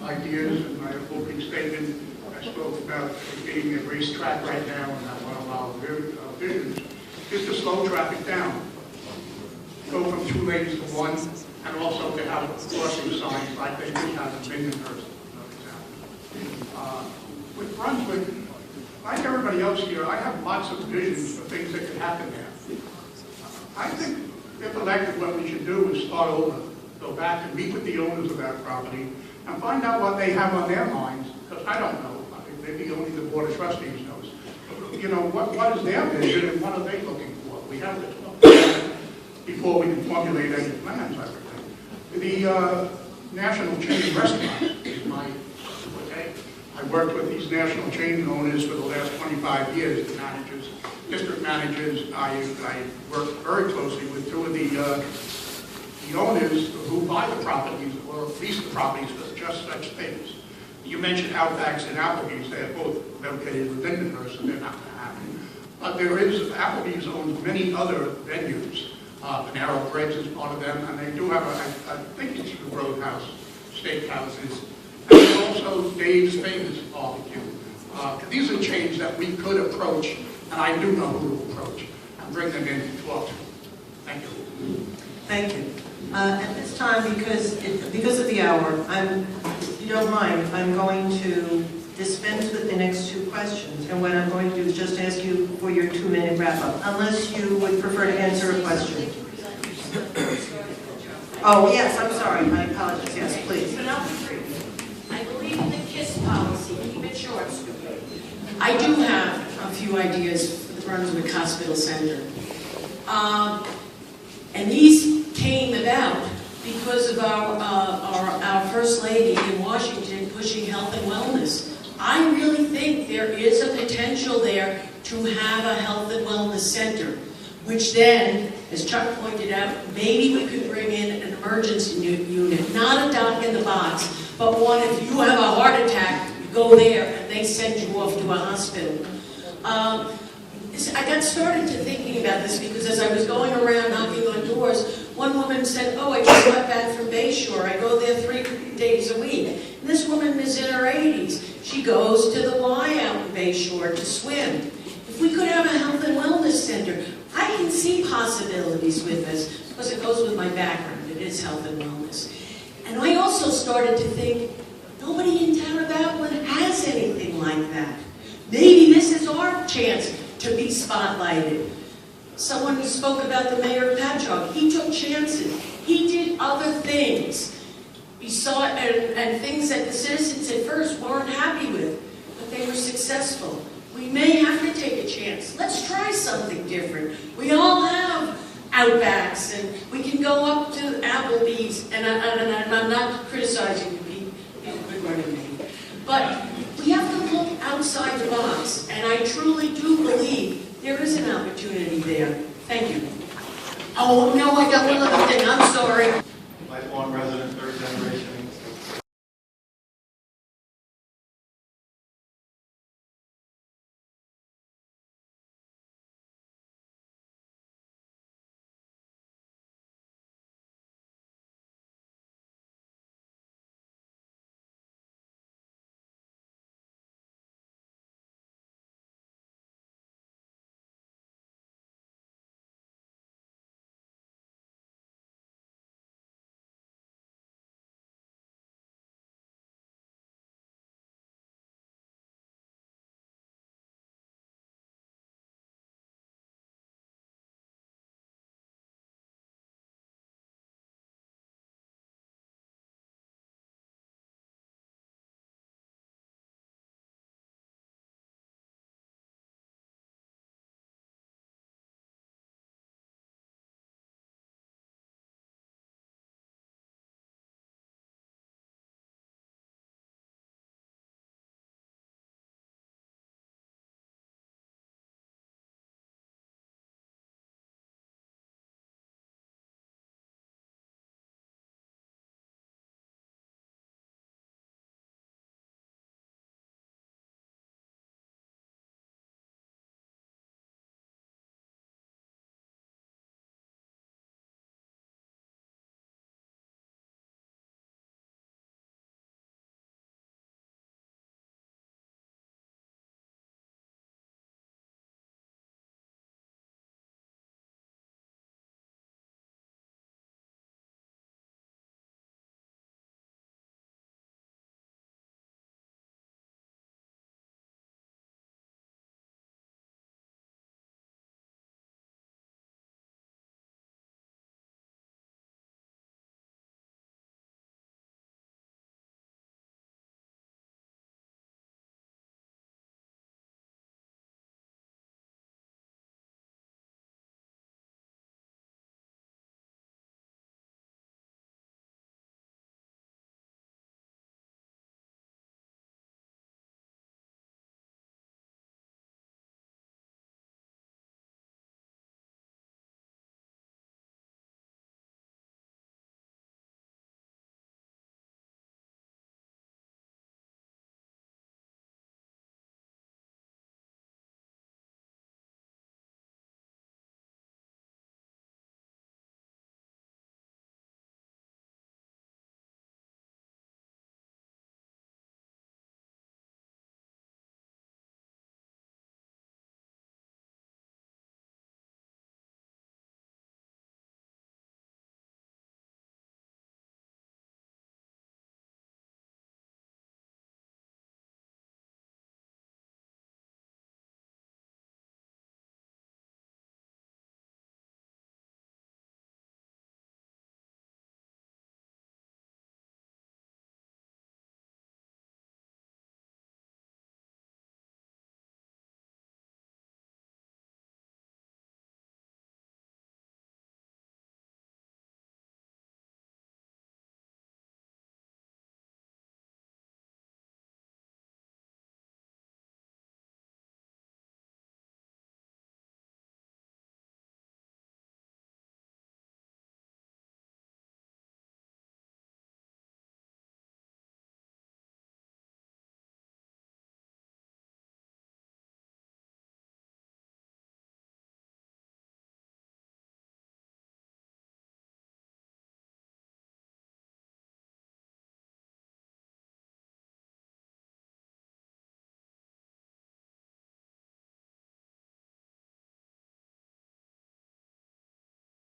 Speaker 10: ideas in my opening statement. I spoke about it being a racetrack right now, and that one of our visions is to slow traffic down. Go from 2 lanes to 1, and also to have crossing signs like they do have in Vindenhurst, for example. With Brunswick, like everybody else here, I have lots of visions for things that could happen there. I think, if elected, what we should do is start over, go back and meet with the owners of that property, and find out what they have on their minds, because I don't know. I mean, maybe only the Board of Trustees knows. You know, what is their vision and what are they looking for? We have to talk before we can formulate any plans, I think. The national chain restaurant is my forte. I worked with these national chain owners for the last 25 years, the managers, district managers. I worked very closely with 2 of the owners who buy the properties or lease the properties for just such things. You mentioned Outbacks and Applebee's. They're both located within the Vindenhurst, so they're not going to happen. But there is, Applebee's owns many other venues. Panero Breads is part of them, and they do have, I think it's the Roadhouse Steakhouses, and also Dave's Famous Barbecue. These are chains that we could approach, and I do know who to approach, and bring them in to talk to. Thank you.
Speaker 2: Thank you. At this time, because of the hour, if you don't mind, I'm going to dispense with the next 2 questions. And what I'm going to do is just ask you for your 2-minute wrap-up, unless you would prefer to answer a question. Oh, yes, I'm sorry. I apologize. Yes, please.
Speaker 5: But I'll be brief. I believe in the KISS policy. Keep it short, stupid. I do have a few ideas for the Brunswick Hospital Center. And these came about because of our First Lady in Washington pushing health and wellness. I really think there is a potential there to have a health and wellness center, which then, as Chuck pointed out, maybe we could bring in an emergency unit, not a doc in the box, but one if you have a heart attack, you go there and they send you off to a hospital. I got started to thinking about this because as I was going around knocking on doors, one woman said, oh, I just got back from Bayshore. I go there 3 days a week. And this woman is in her 80s. She goes to the Y out in Bayshore to swim. If we could have a health and wellness center, I can see possibilities with this because it goes with my background. It is health and wellness. And I also started to think, nobody in town of Baldwin has anything like that. Maybe this is our chance to be spotlighted. Someone who spoke about the mayor of Patchogue, he took chances. He did other things. He saw and things that the citizens at first weren't happy with, but they were successful. We may have to take a chance. Let's try something different. We all have Outbacks, and we can go up to Applebee's, and I'm not criticizing you, people could run into me. But we have to look outside the box, and I truly do believe there is an opportunity there. Thank you. Oh, no, I got one other thing. I'm sorry.
Speaker 7: Lifelong resident, 3rd generation.